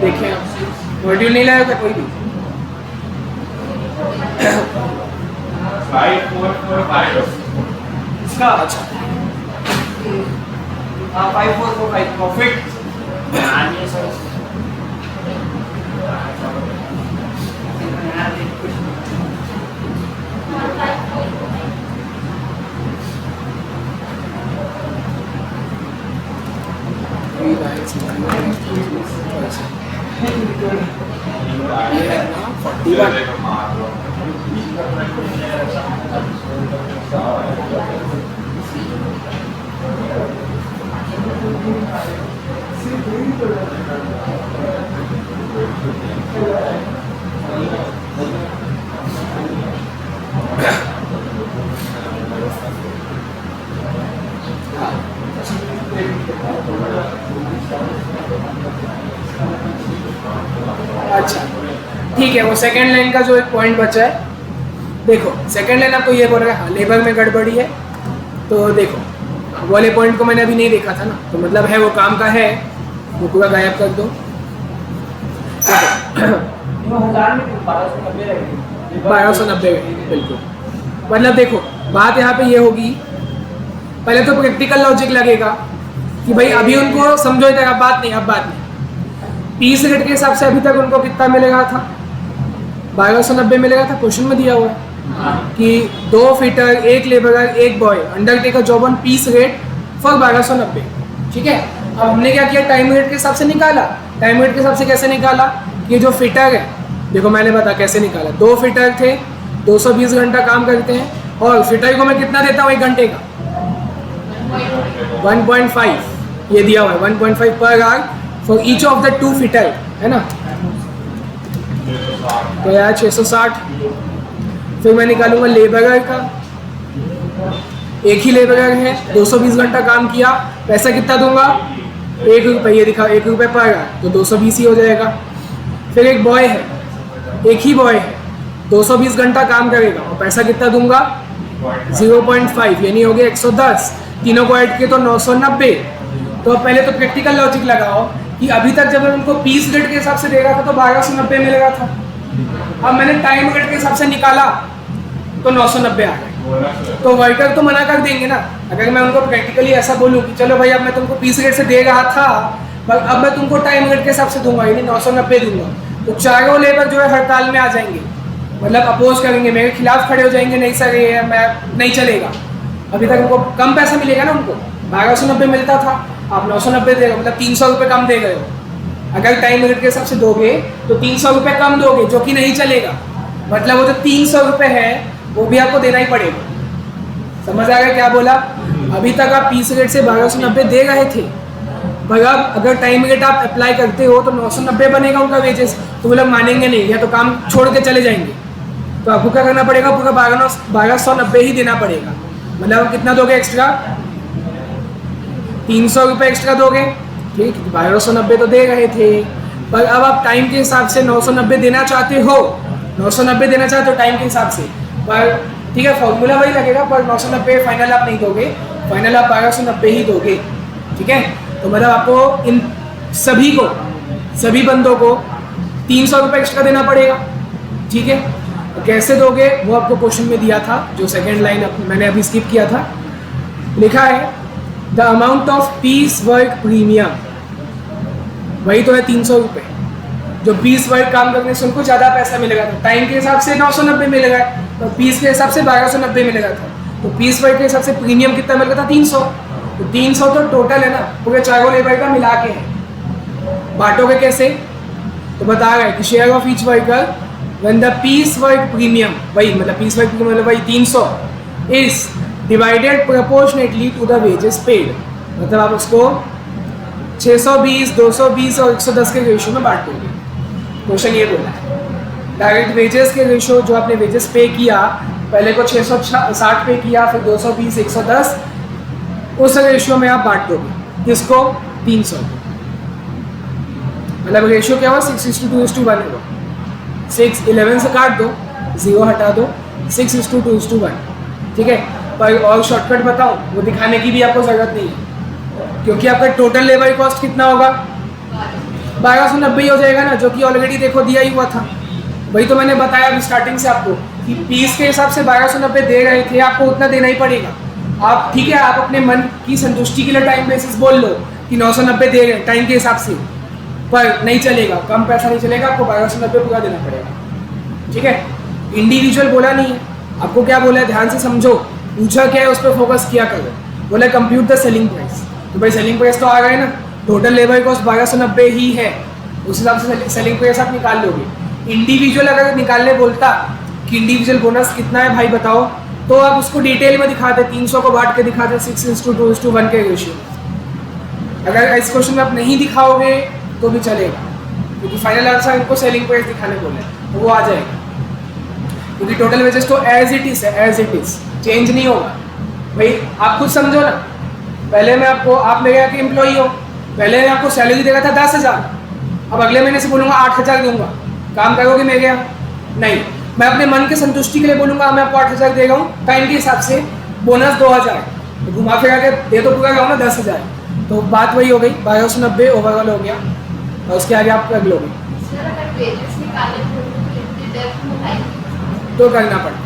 देखिए मॉड्यूल नहीं लाया था कोई भी, 5445 इसका, अच्छा 5445 प्रॉफिट। अच्छा ठीक है। वो सेकेंड लाइन का जो एक पॉइंट बचा है, देखो सेकेंड लाइन आपको ये बोल रहा है हाँ लेबर में गड़बड़ी है, तो देखो वाले पॉइंट को मैंने अभी नहीं देखा था ना, तो मतलब है वो काम का है, वो पूरा गायब कर दो। 1290 बिल्कुल। मतलब देखो बात यहाँ पे ये होगी, पहले तो प्रैक्टिकल लॉजिक लगेगा कि भाई अभी उनको समझो इधर, अब बात नहीं, पीस रेट के हिसाब से अभी तक उनको कितना मिलेगा था, 1290 मिलेगा था। क्वेश्चन में दिया हुआ है कि 2 fitter, 1 labourer, 1 boy, undertaker job on piece rate for 1290, ठीक है। अब हमने क्या किया, टाइम रेट के हिसाब से निकाला। टाइम रेट के हिसाब से कैसे निकाला, ये जो फिटर है, देखो मैंने बता कैसे निकाला, 2 फिटर थे, 220 घंटा काम करते हैं, और फिटर को मैं कितना देता हूँ 1 घंटे का, 1.5 ये दिया हुआ है, 1.5 per hour for each of the 2 fitter, है ना। तो यार 660। फिर मैं निकालूंगा लेबरर का, एक ही लेबरर है, 220 घंटा काम किया, पैसा कितना दूंगा, 1 रुपये, ये दिखा 1 रुपये पर आवर, तो 220 ही हो जाएगा। फिर एक बॉय है, एक ही बॉय है, 220 घंटा काम करेगा, और पैसा कितना दूंगा 0.5, यानी हो गया 110, तीनों को ऐड किए तो 990। तो पहले तो प्रैक्टिकल लॉजिक लगाओ कि अभी तक जब मैं उनको पीस रेट के हिसाब से दे रहा था तो 1290 मिलेगा था, अब मैंने टाइम रेट के हिसाब से निकाला तो 990 आ गए। बोनस तो वर्कर तो मना कर देंगे ना। अगर मैं उनको प्रैक्टिकली ऐसा बोलूँ कि चलो भाई अब मैं तुमको पीस रेट से दे रहा था, पर अब मैं तुमको टाइम रेट के हिसाब से दूंगा, यानी 990 दूंगा, तो चारों लेबर जो है हड़ताल में आ जाएंगे, मतलब अपोज करेंगे, मेरे खिलाफ खड़े हो जाएंगे, नहीं सर ये मैं नहीं चलेगा। अभी तक उनको कम पैसा मिलेगा ना, उनको 1290 मिलता था, आप 990 दे रहे हो, मतलब 300 रुपये कम दे गए हो। अगर टाइम रेट के हिसाब से दोगे तो 300 रुपये कम दोगे, जो कि नहीं चलेगा, मतलब वो जो 300 रुपये है वो भी आपको देना ही पड़ेगा। समझ आ गया क्या बोला? अभी तक आप पीस रेट से 1290 दे रहे थे, पर अब अगर टाइम रेट आप अप्लाई करते हो तो 990 बनेगा उनका वेजेस, तो वो लोग मानेंगे नहीं, या तो काम छोड़ के चले जाएंगे। तो आपको क्या करना पड़ेगा, पूरा 1290 ही देना पड़ेगा। मतलब आप कितना दोगे एक्स्ट्रा? 300 रुपये एक्स्ट्रा दोगे, ठीक। 1290 तो दे रहे थे, पर अब आप टाइम के हिसाब से 990 देना चाहते हो, 990 देना चाहते हो टाइम के हिसाब से, पर ठीक है फॉर्मूला वही लगेगा, पर 990 फाइनल आप नहीं दोगे, फाइनल आप 1290 ही दोगे, ठीक है। तो मतलब आपको इन सभी को, सभी बंदों को 300 रुपये एक्स्ट्रा देना पड़ेगा, ठीक है। तो कैसे दोगे वो आपको क्वेश्चन में दिया था, जो सेकेंड लाइन मैंने अभी स्किप किया था। लिखा है the amount of piece work premium, वही तो है 300 रुपये, जो पीस वर्क काम करने से उनको ज़्यादा पैसा मिलेगा था, टाइम के हिसाब से 990 मिलेगा, तो पीस के हिसाब से 1290 मिलेगा था, तो पीस वर्क के हिसाब से प्रीमियम कितना मिलेगा था? 300। तो 300 तो टोटल है ना, पूरे चारों लेबर का मिला के है। बांटोगे कैसे? तो बता रहा है कि share of each worker when the piece work premium, वही मतलब पीस वर्क प्रीमियम मतलब वही 300 is divided proportionately to the wages paid, मतलब आप उसको 620, 220 और 110 के रेशियो में बांट दोगे। क्वेश्चन ये बोला है डायरेक्ट वेजेस के रेशियो, जो आपने वेजेस पे किया, पहले को 660 पे किया, फिर 220, 110, उस रेशियो में आप बांट दोगे। किसको? 300। मतलब रेशियो क्या हुआ? 6:2:1 होगा। 6 11 से काट दो, 0 हटा दो, 6:2:1, ठीक है। पर और शॉर्टकट बताओ, वो दिखाने की भी आपको ज़रूरत नहीं है, क्योंकि आपका टोटल लेबर कॉस्ट कितना होगा? 1290 हो जाएगा ना, जो कि ऑलरेडी देखो दिया ही हुआ था। वही तो मैंने बताया अभी स्टार्टिंग से आपको कि पीस के हिसाब से 1290 दे रहे थे, आपको उतना देना ही पड़ेगा। आप ठीक है, आप अपने मन की संतुष्टि के लिए टाइम बेसिस बोल लो कि 990 दे रहे टाइम के हिसाब से, पर नहीं चलेगा, कम पैसा नहीं चलेगा, आपको 1290 पूरा देना पड़ेगा, ठीक है। इंडिविजुअल बोला नहीं है, आपको क्या बोला है ध्यान से समझो। पूछा क्या है, उस पर फोकस किया करो। बोला कंप्यूट द सेलिंग प्राइस, तो भाई सेलिंग प्राइस तो आ गए ना, टोटल लेबर कॉस्ट 1290 ही है, उस हिसाब से सेलिंग प्राइस आप निकाल लोगे। इंडिविजुअल अगर निकालने बोलता कि इंडिविजुअल बोनस कितना है भाई बताओ, तो आप उसको डिटेल में दिखाते, 300 को बांट के दिखाते 6:2:1 के रेशियो। अगर इस क्वेश्चन में आप नहीं दिखाओगे तो भी चलेगा, क्योंकि फाइनल आंसर इनको सेलिंग प्राइस दिखाने बोले तो वो आ जाएगा, क्योंकि टोटल वेजेस तो एज इट इज है, एज इट इज चेंज नहीं होगा। भाई आप खुद समझो ना, पहले मैं आपको, आप मेरे यहाँ के एम्प्लॉई हो, पहले मैं आपको सैलरी देगा था 10,000, अब अगले महीने से बोलूँगा 8,000 दूंगा, काम करोगे मेरे यहाँ? नहीं। मैं अपने मन के संतुष्टि के लिए बोलूँगा मैं आपको 8,000 दे रहा हूँ, टाइम के हिसाब से बोनस 2,000, तो घुमा फिरा के दे तो पूरा रहा ना 10,000, तो बात वही हो गई, 1290 ओवरऑल हो गया, और उसके आगे आप कर लोगे तो करना पड़ता।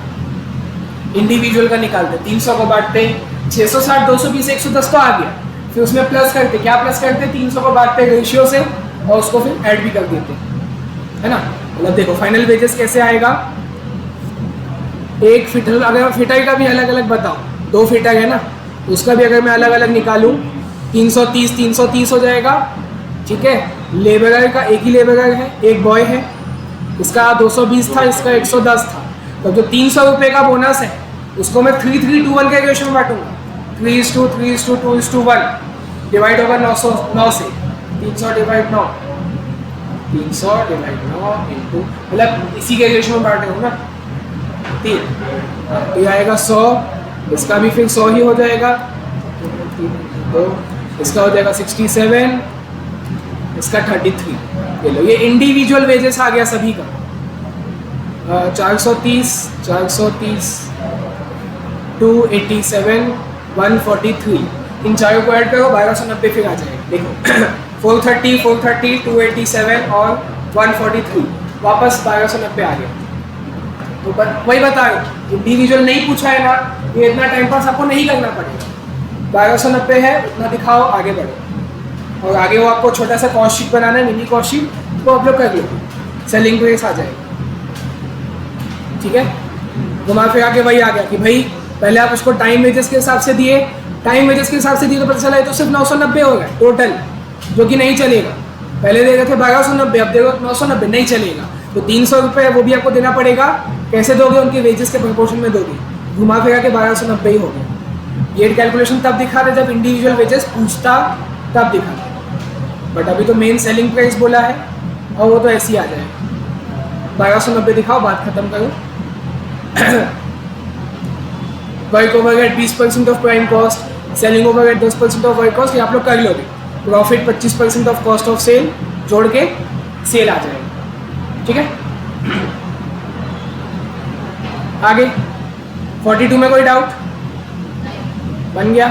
इंडिविजुअल का निकालते, 300 को बांटते, 660, 220, 110 तो आ गया, फिर उसमें प्लस करते, क्या प्लस करते? 300 को बांटते रेशियो से, और उसको फिर ऐड भी कर देते, है ना। मतलब देखो फाइनल वेजेस कैसे आएगा। एक फिटर, अगर फिटर का भी अलग अलग बताओ, 2 फिटर है ना, तो उसका भी अगर मैं अलग अलग निकालूं 330 हो जाएगा, ठीक है। लेबरर का एक ही लेबरर है, एक बॉय है, इसका 220 था, इसका 110 था, तो जो 300 रुपये का बोनस है उसको मैं 3:3:1 के रेशियो में बांटूंगा, 3:3:2:1 डिवाइड होगा 9 से, 300 डिवाइड 9, 300 डिवाइड 9 इंटू, मतलब इसी के रेशियो में बांटे हो ना 3, तो ये आएगा 100, इसका भी फिर 100 ही हो जाएगा, तो इसका हो जाएगा 67, इसका 33। ये लो, ये इंडिविजुअल वेजेस आ गया सभी का। 430, 287, 143, इन चारों को ऐड करो 1290 फिर आ जाएगा। देखो 430, 287 और 143, वापस 1290 आ गया। तो वही बता रहा हूँ, इंडिविजुअल नहीं पूछा है ना, ये इतना टाइम पास आपको नहीं करना पड़ेगा। 1290 है, उतना दिखाओ, आगे बढ़ो। और आगे वो आपको छोटा सा कॉस्ट शीट बनाना है, मिनी कॉस्ट शीट, वो आप लोग कर लो, सेलिंग प्राइस आ जाएगा। ठीक है, घुमा फिर आके वही आ गया कि भाई पहले आप उसको टाइम वेजेस के हिसाब से दिए, टाइम वेजेस के हिसाब से दिए तो पता चला है तो सिर्फ 990 हो गया टोटल, जो कि नहीं चलेगा। पहले दे रहे थे 1290, अब देखो 990 नहीं चलेगा, तो 300 रुपये वो भी आपको देना पड़ेगा। कैसे दोगे? उनके वेजेस के प्रपोर्शन में दोगे। घुमा फिरा के 1290 ही हो गया। ये कैलकुलेशन तब दिखा रहे जब इंडिविजुअल वेजेस पूछता, तब दिखा रहे, बट अभी तो मेन सेलिंग प्राइस बोला है और वो तो ऐसे ही आ जाएगा। 1290 दिखाओ, बात खत्म करो। Work overhead 20% of prime cost, selling overhead 10% of work cost, ये आप लोग कर लोगे। Profit 25% of cost of sale जोड़ के सेल आ जाएगा। ठीक है, आगे 42 में कोई डाउट? बन गया।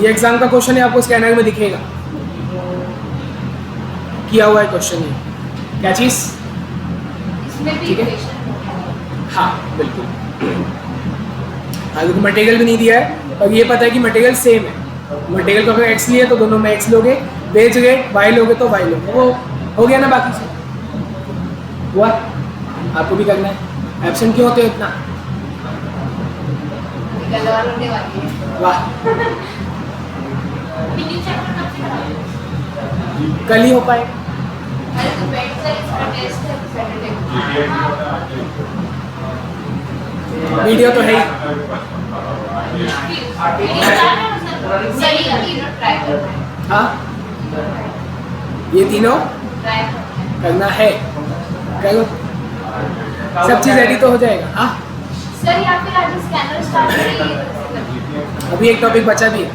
ये एग्जाम का क्वेश्चन है, आपको स्कैनर में दिखेगा किया हुआ है क्वेश्चन। ये क्या चीज़? इसमें भी ठीक है। इक्वेशन हाँ बिल्कुल। आगे तो मटेरियल भी नहीं दिया है, और ये पता है कि मटेरियल सेम है। मटेरियल को अगर एक्स लिए तो दोनों में एक्स लोगे, वेज रेट वाई लोगे तो वाई लोगे, वो हो गया ना। बाकी से हुआ, आपको भी करना है। एब्सेंट क्यों होते हो इतना? गलवार होने वाली है। वाह, फिनिश चैप्टर कब से कराओगे? कल ही हो पाए। अरे तो वेडनेसडे इसका टेस्ट है, सैटरडे वीडियो तो है ही। सही तीनों ट्राई करना है। हाँ, ये तीनों ट्राई करना करना है, करो। सब चीज़ रेडी तो हो जाएगा। हाँ, है। सर या फिर आज स्कैनर स्टार्ट करिए। अभी एक टॉपिक बचा भी है,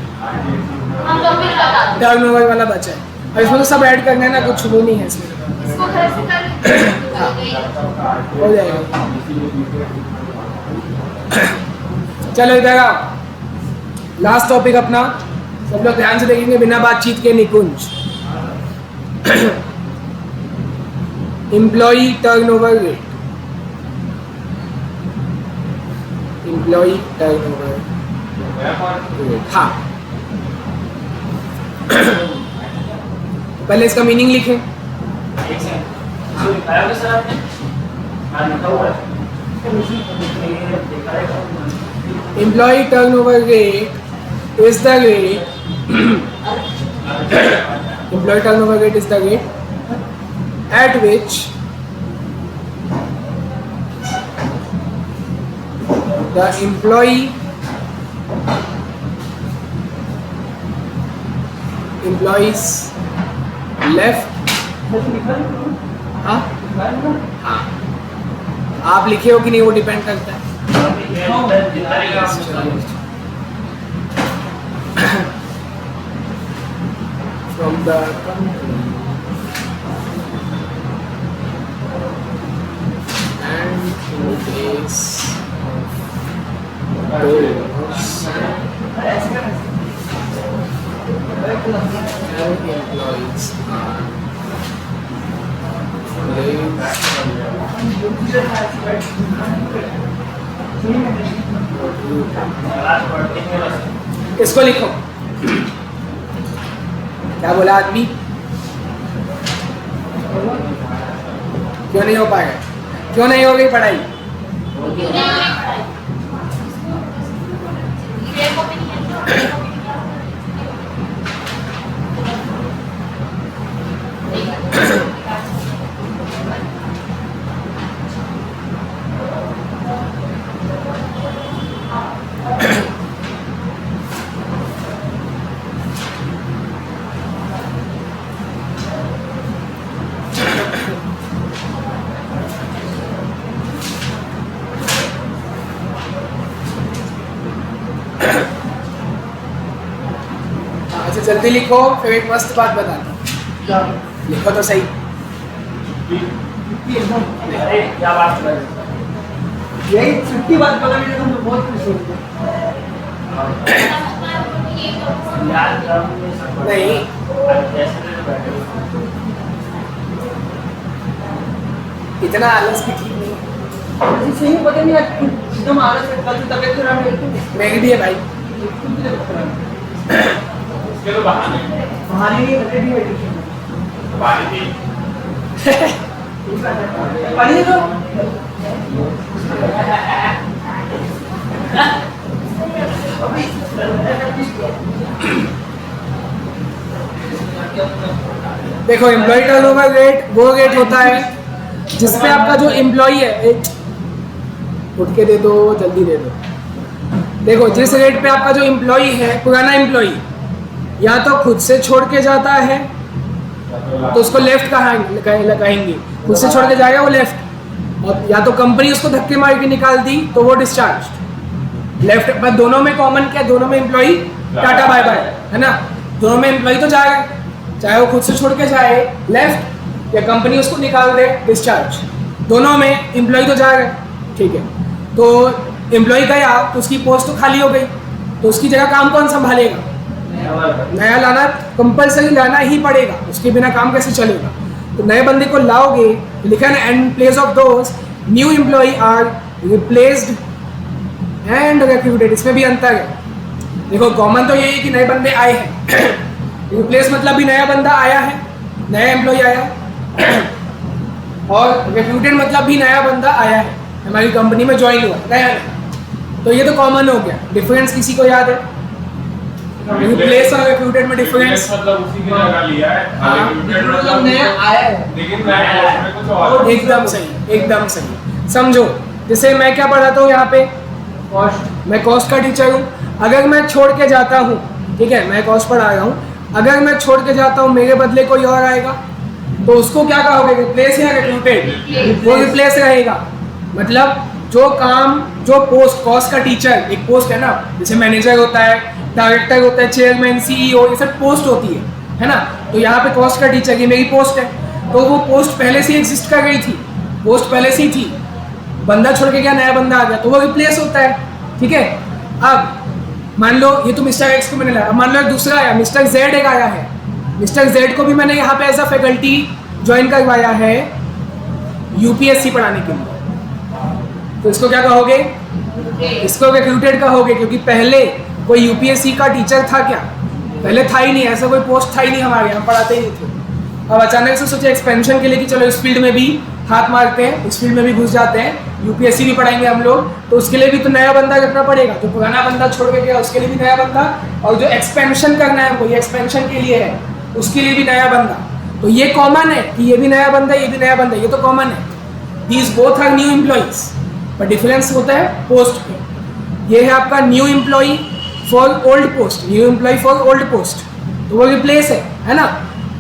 हम टॉपिक लगा दें। टर्नओवर वाला बचा है, और इसमें तो सब ऐड करना है ना, कुछ वो नहीं है इसमें। इसको घर से कर लेंगे। हो जाएगा। चलो इधर आओ, लास्ट टॉपिक अपना, सब लोग ध्यान से देखेंगे बिना बातचीत के। Nikunj, employee turnover rate, employee turnover rate. हाँ, पहले इसका मीनिंग लिखें। Employee turnover rate is the rate. Employee turnover rate is the rate at which the employees left. हाँ हाँ, आप लिखे हो कि नहीं वो डिपेंड करता है। From the company and in case of those and employees are इसको लिखो। क्या बोला आदमी? क्यों नहीं हो पाएगा? क्यों नहीं हो गई पढ़ाई? अच्छा जल्दी लिखो, फिर एक मस्त बात बताता हूँ। लिखो तो सही। क्या बात कर रहे हो? यही छुट्टी बात करोगे तो तुम बहुत खुश होगे। नहीं, इतना आलस भी ठीक नहीं। सही पता नहीं आज एकदम आलस है, कल से तबीयत खराब है तो मेरी भी है भाई। उसके तो बहाने हमारी नहीं बता दी बेटी बारी थी पानी दे दो देखो एम्प्लॉय टर्नओवर रेट वो रेट होता है जिसपे आपका जो एम्प्लॉय है, उठ के दे दो, जल्दी दे दो। देखो जिस रेट पे आपका जो एम्प्लॉय है, पुराना एम्प्लॉय या तो खुद से छोड़ के जाता है तो उसको लेफ्ट कहेंगे, खुद से छोड़ के जाएगा वो लेफ्ट, और या तो कंपनी उसको धक्के मार के निकाल दी तो वो डिस्चार्ज। लेफ्ट पर दोनों में कॉमन क्या है, दोनों में एम्प्लॉय टाटा बाय बाय है ना, दोनों में एम्प्लॉय तो जाएगा, चाहे वो खुद से छोड़ के जाए लेफ्ट या कंपनी उसको निकाल दे डिस्चार्ज, दोनों में एम्प्लॉय तो जाएगा। ठीक है, तो एम्प्लॉय गया तो उसकी पोस्ट तो खाली हो गई, तो उसकी जगह काम कौन संभालेगा, नया लाना कंपलसरी लाना ही पड़ेगा, उसके बिना काम कैसे चलेगा। तो नए बंदे को लाओगे, लिखा है and place of those new employ are replaced and recruited, इसमें भी अंतर है। देखो कॉमन तो यही है कि नए बंदे आए हैं, रिप्लेस मतलब भी नया बंदा आया है, नया एम्प्लॉय आया है, और रिक्रूटेड मतलब भी नया बंदा आया है, हमारी कंपनी में ज्वाइन हुआ नया है। तो ये तो कॉमन हो गया। डिफरेंस किसी को याद है, रिप्लेस और रिक्रूटेड में डिफरेंस? मतलब उसी की जगह लिया है, हाँ। मतलब नया आया है लेकिन नया पोस्ट में कुछ और एकदम सही, एकदम सही। समझो जैसे मैं क्या पढ़ाता हूँ यहाँ पे, कॉस्ट मैं कॉस्ट का टीचर हूँ। अगर मैं छोड़ के जाता हूँ, ठीक है, मैं कॉस्ट पढ़ा रहा हूँ, अगर मैं छोड़ के जाता हूँ मेरे बदले कोई और आएगा तो उसको क्या कहोगे, रिप्लेस या रिक्रूटेड? वो रिप्लेस रहेगा। मतलब जो काम, जो पोस्ट, कॉस्ट का टीचर एक पोस्ट है ना, जैसे मैनेजर होता है, डायरेक्टर होता है, चेयरमैन, सीईओ, ये सब पोस्ट होती है ना। तो यहाँ पे कॉस्ट का टीचर ये मेरी पोस्ट है, तो वो पोस्ट पहले से एग्जिस्ट कर गई थी, पोस्ट पहले से ही थी, बंदा छोड़ के गया, नया बंदा आ गया तो वो रिप्लेस होता है। ठीक है, अब मान लो ये तो मिस्टर एक्स को मैंने लाया, मान लो एक दूसरा आया, मिस्टर जेड एक आया है, मिस्टर जेड को भी मैंने यहाँ पे एज अ फैकल्टी ज्वाइन करवाया है यूपीएससी पढ़ाने के लिए, तो इसको क्या कहोगे, इसको रिक्रूटेड कहोगे, क्योंकि पहले कोई यूपीएससी का टीचर था क्या, पहले था ही नहीं, ऐसा कोई पोस्ट था ही नहीं हमारे यहाँ, पढ़ाते ही नहीं थे। अब अचानक से सोचे एक्सपेंशन के लिए कि चलो इस फील्ड में भी हाथ मारते हैं, इस फील्ड में भी घुस जाते हैं, यूपीएससी भी पढ़ाएंगे हम लोग, तो उसके लिए भी तो नया बंदा रखना पड़ेगा। जो पुराना बंदा छोड़ के गया उसके लिए भी नया बंदा, और जो एक्सपेंशन करना है हमको, ये एक्सपेंशन के लिए है, उसके लिए भी नया बंदा। तो ये कॉमन है कि ये भी नया बंदा है, ये भी नया बंदा है, ये तो कॉमन है। These both are new employees, पर डिफरेंस होता है पोस्ट पे। ये है आपका new employee for old post, new employee for old post, तो वो रिप्लेस है ना।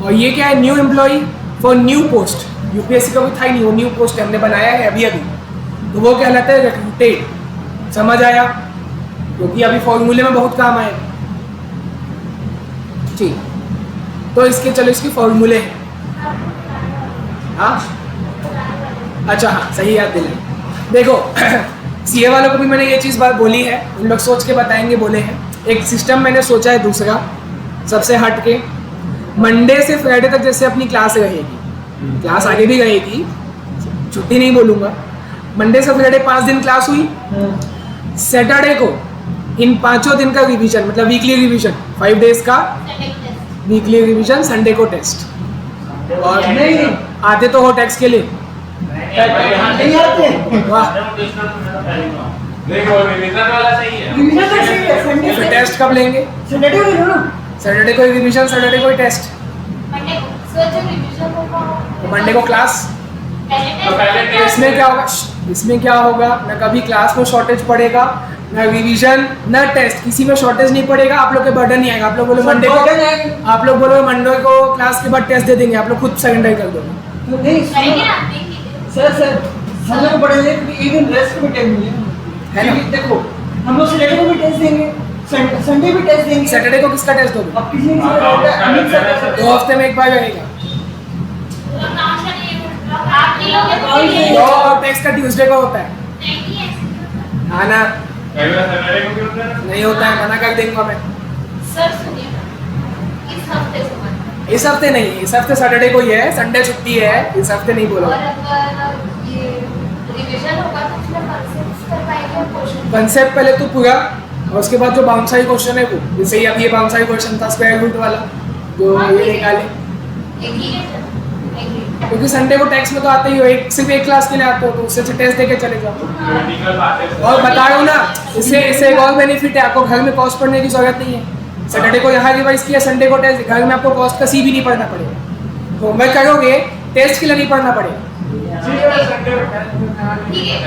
और ये क्या है, new employee for new post, UPSC का भी था ही नहीं, वो न्यू पोस्ट हमने बनाया है अभी अभी, तो वो कहलाता है रिक्रूटेड। समझ आया, क्योंकि अभी फॉर्मूले में बहुत काम आएगा। ठीक, तो इसके चलो इसके फॉर्मूले हैं। हाँ अच्छा, हाँ सही याद दिलाई। देखो सीए वालों को भी मैंने ये चीज़ बात बोली है, उन लोग सोच के बताएंगे, बोले हैं एक सिस्टम मैंने सोचा है दूसरा सबसे हट के, मंडे से फ्राइडे तक जैसे अपनी क्लास रहेगी, क्लास आगे भी रहेगी, छुट्टी नहीं बोलूँगा, मंडे से फ्राइडे 5 दिन क्लास हुई, सैटरडे को इन 5 दिन का रिवीजन, मतलब वीकली रिवीजन, 5 डेज का वीकली रिवीजन, संडे को टेस्ट। और नहीं आते तो हो टैक्स के लिए, नहीं आते वाह, नहीं वो रिवीजन वाला सही है। रिवीजन तो सही है, संडे फिर से टेस्ट कब लेंगे, सैटरडे को लो ना, सैटरडे को रिवीजन, सैटरडे को टेस्ट, मंडे को सर जो रिवीजन होगा तो मंडे को क्लास। तो पहले टेस्ट इसमें क्या होगा, इसमें क्या होगा, न कभी क्लास में शॉर्टेज पड़ेगा, न रिवीजन, न टेस्ट, किसी में शॉर्टेज नहीं पड़ेगा, आप लोग के बर्डन नहीं आएगा। आप लोग बोलो मंडे को, आप लोग बोलो मंडे को क्लास के बाद टेस्ट दे देंगे, आप लोग खुद सेकेंडरी कर दोगे। तो नहीं करेंगे ना, देखिए सर हम लोग पढ़ेंगे एक दिन रेस्ट भी टाइम मिलेगा, है ना? क्योंकि देखो हम लोग सैटरडे को भी टेस्ट देंगे, संडे भी टेस्ट देंगे। सैटरडे को किसका टेस्ट दोगे? अब किसी ने 2 हफ्ते में एक बार रहेगा, आप लोग लॉ और टैक्स का ट्यूसडे को होता है, नहीं है हाँ ना, पहले सैटरडे को क्यों होता है? नहीं होता है, मना कर देंगे मैं। सर सुनिए, इस हफ्ते से मत, इस हफ्ते नहीं, इस हफ्ते सैटरडे को ही है, संडे छुट्टी है, इस हफ्ते नहीं और बोलो। अगर ये रिवीजन होगा तो your question. कंसेप्ट पहले तो पूरा, और उसके बाद जो बाउंसरी क्वेश्चन है वो, जैसे ही अब ये बाउंसरी क्वेश्चन था स्क्वायर रूट वाला जो हाँ, ये ठीक है। निकाले, Agree. क्योंकि संडे को टैक्स में तो आते ही हो, सिर्फ एक क्लास के लिए आते हो तो उससे टेस्ट देके चले जाओ। Theoretical बातें और बता रहा हूँ ना, इससे एक और बेनिफिट है, आपको घर में कॉस्ट पढ़ने की जरूरत नहीं है। सैटरडे को यहाँ रिवाइज किया, संडे को टेस्ट, घर में आपको कॉस्ट का सी भी नहीं पढ़ना पड़ेगा। होमवर्क करोगे, टेस्ट के लिए नहीं पढ़ना पड़ेगा। ठीक है।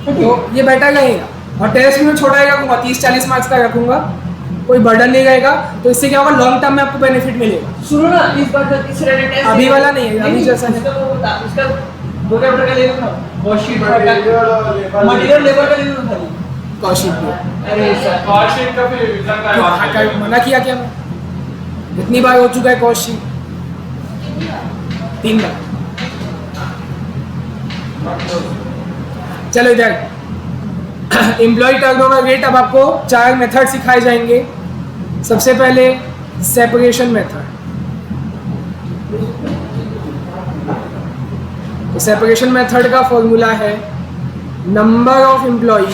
तो ये बेटर रहेगा, और टेस्ट में छोटा ही रखूंगा, 30-40 मार्क्स का रखूंगा, कोई बर्डन नहीं रहेगा। तो इससे क्या होगा, लॉन्ग टर्म में आपको बेनिफिट मिलेगा। सुनो ना, इस बार का तीसरा टेस्ट अभी वाला नहीं है, अभी जैसा नहीं। उसका 2 चैप्टर का ले लो ना, कॉस्ट शीट मटेरियल लेबर का ले लो खाली। कौशिक भी अरे सर, कॉस्ट शीट का फिर रिवीजन करवा मना किया क्या मैं? कितनी बार हो चुका है कौशिक? 3 बार। चलो इधर एम्प्लॉय टर्नओवर रेट। अब आपको 4 मेथड सिखाए जाएंगे। सबसे पहले सेपरेशन मेथड। तो सेपरेशन मेथड का फॉर्मूला है number of employ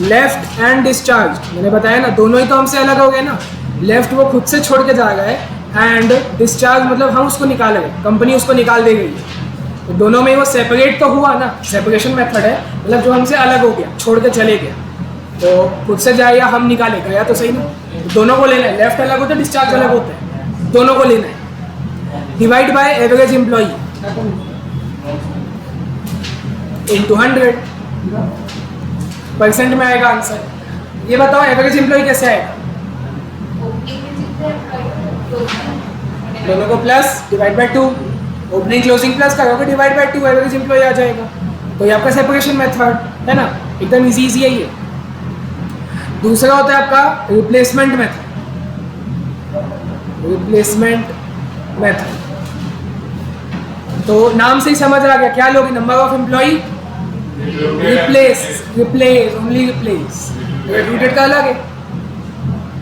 left and discharge. मैंने बताया ना, दोनों ही तो हमसे अलग हो गए ना। लेफ्ट वो खुद से छोड़ के जा रहा है, एंड डिस्चार्ज मतलब हम उसको निकाल रहे, कंपनी उसको निकाल दे गई है। तो दोनों में वो सेपरेट तो हुआ ना, सेपरेशन मेथड है, मतलब जो हमसे अलग हो गया, छोड़ के चले गया। तो खुद से जाए या हम निकाले, गया तो सही ना। दोनों को लेना है, लेफ्ट अलग होता है, डिस्चार्ज अलग होता है, दोनों को लेना है। Divide by average employee into 100 percent में आएगा आंसर। ये बताओ एवरेज एम्प्लॉई कैसे आएगा? दोनों को plus divide by 2, opening closing plus करोगे डिवाइड बाय 2, एवरेज एम्प्लॉई आ जाएगा। तो ये आपका सेपरेशन मेथड है ना, एकदम इजी है ये। दूसरा होता है आपका रिप्लेसमेंट मेथड। रिप्लेसमेंट मेथड तो नाम से ही समझ आ गया, क्या लोगे, number of employee replace only replace. Recruited का अलग है,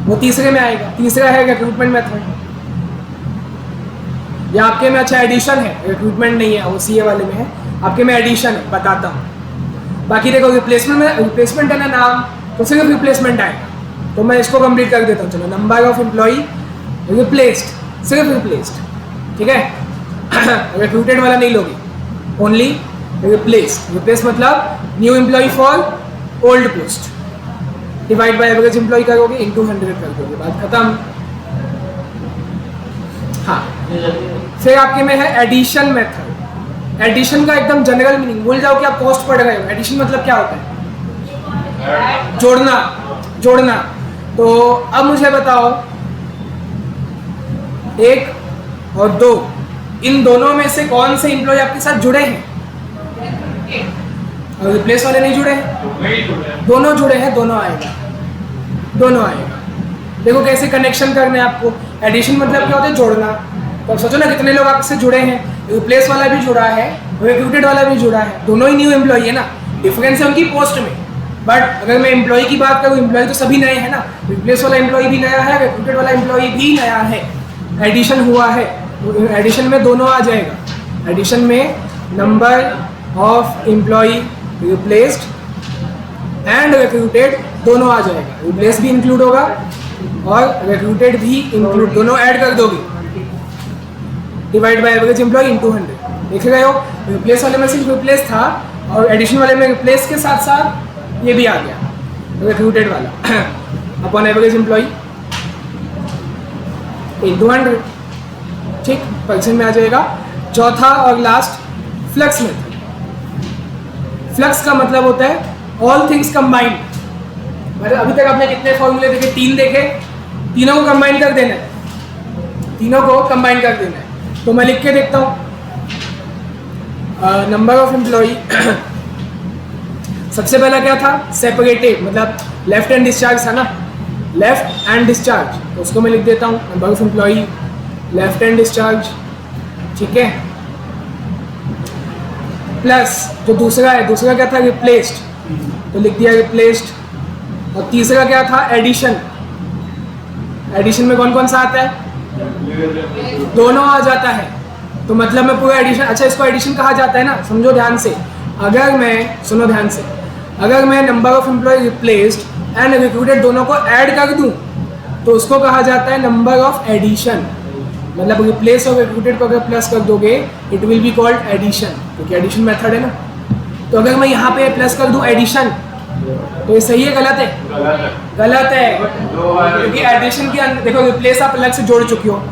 वो तीसरे में आएगा। तीसरा है रिक्रूटमेंट मेथड, या आपके में अच्छा एडिशन है, रिक्रूटमेंट नहीं है, वो सीए वाले में है, आपके में एडिशन है, बताता हूँ। बाकी देखो रिप्लेसमेंट में, रिप्लेसमेंट है ना नाम, तो सिर्फ रिप्लेसमेंट आएगा। तो मैं इसको कंप्लीट कर देता हूँ। चलो, नंबर ऑफ एम्प्लॉई रिप्लेस्ड, सिर्फ रिप्लेस्ड, ठीक है। रिक्रूटेड वाला नहीं लोगे, ओनली रिप्लेस्ड। रिप्लेस मतलब new employ for old post, divide by average employ करोगे, इनटू 100 कर दोगे, बात खत्म। हाँ, फिर आपके में है एडिशन मेथड। एडिशन का एकदम जनरल मीनिंग भूल जाओ कि आप कॉस्ट पढ़ रहे हो। एडिशन मतलब क्या होता है? जोड़ना, जोड़ना। तो अब मुझे बताओ, 1 और 2, इन दोनों में से कौन से एम्प्लॉय आपके साथ जुड़े हैं? और रिप्लेस वाले नहीं जुड़े हैं? दोनों जुड़े हैं, दोनों आएगा, दोनों आएगा। देखो कैसे कनेक्शन करने हैं आपको। एडिशन मतलब क्या होता है? जोड़ना। तो सोचो ना कितने लोग आपसे जुड़े हैं, रिप्लेस वाला भी जुड़ा है, रिक्रूटेड वाला भी जुड़ा है, दोनों ही न्यू एम्प्लॉई है ना। डिफरेंस है उनकी पोस्ट में, बट अगर मैं एम्प्लॉई की बात करूँ, एम्प्लॉई तो सभी नए हैं ना। रिप्लेस वाला एम्प्लॉई भी नया है, रिक्रूटेड वाला एम्प्लॉई भी नया है, एडिशन हुआ है। तो एडिशन में दोनों आ जाएगा। एडिशन में number of employee replaced and recruited दोनों आ जाएगा। रिप्लेस भी इंक्लूड होगा और रिक्रूटेड भी इंक्लूड, दोनों ऐड कर दोगे। Divide by average employ into 100। देख रहे हो, रिप्लेस वाले में सिर्फ रिप्लेस था, और एडिशन वाले में रिप्लेस के साथ साथ ये भी आ गया, रिक्रूटेड वाला अपॉन एवरेज एम्प्लॉय इनटू 100। ठीक, परसेंट में आ जाएगा। चौथा और लास्ट, फ्लक्स मेथड। फ्लक्स का मतलब होता है ऑल थिंग्स कंबाइंड। मतलब अभी तक आपने कितने फॉर्मूले देखे? 3 देखे, तीनों को कंबाइन कर देना है, तीनों को कंबाइन कर देना है। तो मैं लिख के देखता हूँ। नंबर ऑफ एम्प्लॉई, सबसे पहला क्या था? सेपरेटेड, मतलब लेफ्ट एंड डिस्चार्ज था ना, लेफ्ट एंड डिस्चार्ज, तो उसको मैं लिख देता हूँ number of employee left and discharge, ठीक है। प्लस जो दूसरा है, दूसरा क्या था? रिप्लेस्ड, तो लिख दिया रिप्लेस्ड। और तीसरा क्या था? एडिशन। एडिशन में कौन कौन सा आता है? दोनों आ जाता है। तो मतलब मैं पूरा एडिशन, अच्छा इसको एडिशन कहा जाता है ना, समझो ध्यान से। अगर मैं, सुनो ध्यान से, अगर मैं number of employ replaced and recruited दोनों को ऐड कर दूं तो उसको कहा जाता है नंबर ऑफ एडिशन। मतलब रिप्लेस और रिक्रूटेड को अगर प्लस कर दोगे it will be called addition, क्योंकि एडिशन मेथड है ना। तो अगर मैं यहाँ पे प्लस कर दूं एडिशन तो ये सही है गलत है? गलत है, क्योंकि एडिशन के अंदर देखो रिप्लेस आप अलग से जोड़ चुके हो,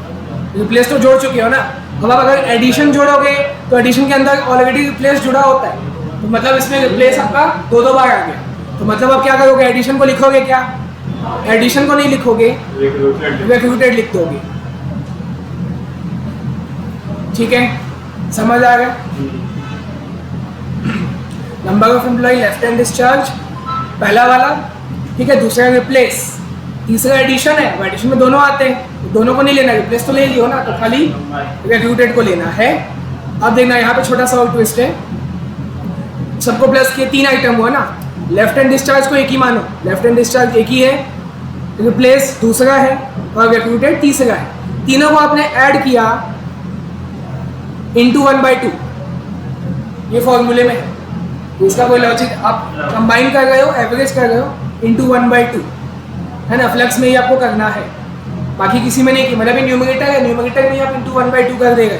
रिप्लेस तो जोड़ चुके हो ना। अब आप अगर एडिशन जोड़ोगे तो एडिशन के अंदर ऑलरेडी रिप्लेस जुड़ा होता है, तो मतलब इसमें रिप्लेस आपका दो बार आ गया। तो मतलब आप क्या करोगे, एडिशन को लिखोगे क्या? एडिशन को नहीं लिखोगे, रिक्रूटेड लिख दोगे। ठीक है, समझ आ गया? Number of employ left and discharge पहला वाला, ठीक है। दूसरा रिप्लेस, तीसरा एडिशन है। वो एडिशन में दोनों आते हैं, दोनों को नहीं लेना, रिप्लेस तो ले लियो ना, तो खाली रिक्रूटेड को लेना है। अब देखना यहाँ पे छोटा सा और ट्विस्ट है, सबको प्लस किए 3 आइटम हुआ ना। लेफ्ट हैंड डिस्चार्ज को एक ही मानो, लेफ्ट हैंड डिस्चार्ज एक ही है, रिप्लेस दूसरा है और रिक्रूटेड तीसरा है। तीनों को आपने ऐड किया इंटू 1/2, ये फॉर्मूले में है। तो इसका कोई लॉजिक, आप कंबाइन कर रहे हो, एवरेज कर रहे हो, इंटू 1/2 है ना। फ्लक्स में ही आपको करना है, बाकी किसी में नहीं की। मतलब ये न्यूमरेटर है, न्यूमरेटर में ही आप इंटू 1/2 कर देगा,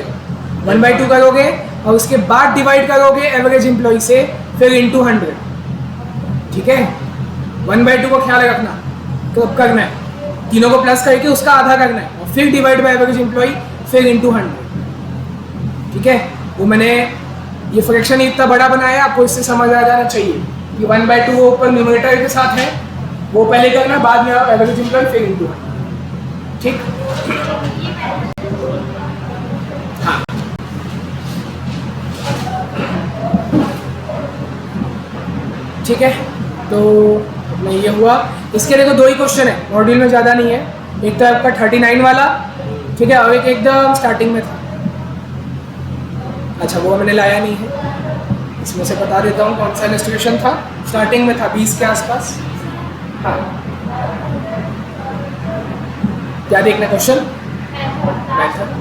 1/2 करोगे और उसके बाद डिवाइड करोगे एवरेज एम्प्लॉय से, फिर इंटू 100। ठीक है, 1/2 को ख्याल रखना कब करना है, तीनों को प्लस करके उसका आधा करना है और फिर डिवाइड बाय एवरेज एम्प्लॉय, फिर इंटू 100। ठीक है, वो मैंने ये फ्रैक्शन इतना बड़ा बनाया, आपको इससे समझ आ जाना चाहिए कि 1/2 वो ऊपर न्यूमरेटर के साथ है, वो पहले करना, बाद में एवरेज एम्प्लॉय, फिर इंटू 100। ठीक, हाँ। ठीक है, तो नहीं ये हुआ। इसके देखो 2 ही क्वेश्चन है, मॉड्यूल में ज़्यादा नहीं है। एक तो आपका 39 वाला, ठीक है, और एक एकदम स्टार्टिंग में था। अच्छा, वो मैंने लाया नहीं है, इसमें से बता देता हूँ कौन सा इलस्ट्रेशन था। स्टार्टिंग में था 20 के आसपास। हाँ, क्या देखना क्वेश्चन? मेथड।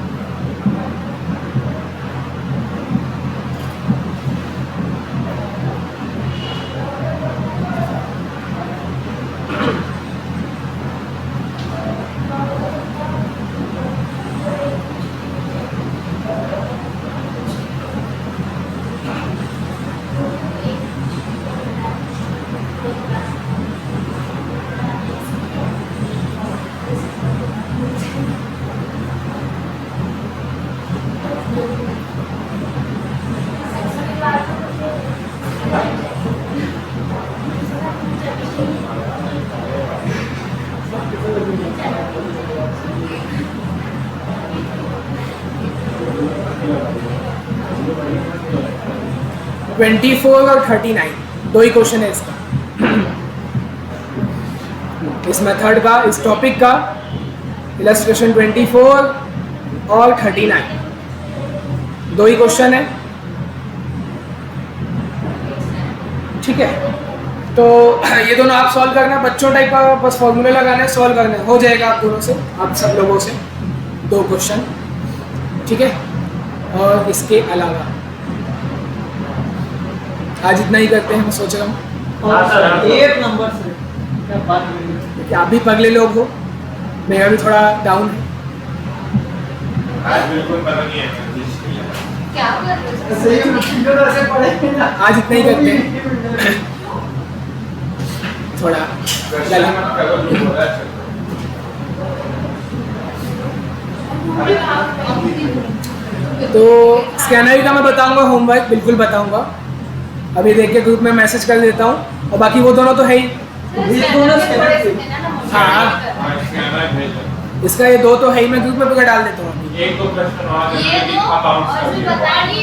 (24) और 39 2 ही क्वेश्चन है इसका, इस मेथड का, इस टॉपिक का। इलस्ट्रेशन 24 और 39 2 ही क्वेश्चन है। ठीक है, तो ये दोनों आप सॉल्व करना, बच्चों टाइप का, बस फॉर्मूले लगाना है, सॉल्व करना है, हो जाएगा आप दोनों से, आप सब लोगों से 2 क्वेश्चन। ठीक है, और इसके अलावा आज इतना ही करते हैं, मैं सोच रहा हूँ। एक नंबर से क्या बात है, कि आप भी पगले लोग हो, मेरा भी थोड़ा डाउन है। आज बिल्कुल पता नहीं है क्या कर रहे हो? सही में से पढ़े ना। आज इतना ही करते हैं, थोड़ा गला। तो स्कैनर का मैं बताऊंगा, होमवर्क बिल्कुल बताऊंगा। अभी देख के ग्रुप में मैसेज कर देता हूँ, और बाकी वो दोनों तो है ही। हाँ, इसका ये 2 तो है ही, मैं ग्रुप में पकड़ डाल देता हूँ। एक 2 प्रश्न और ये दो और जो बता रही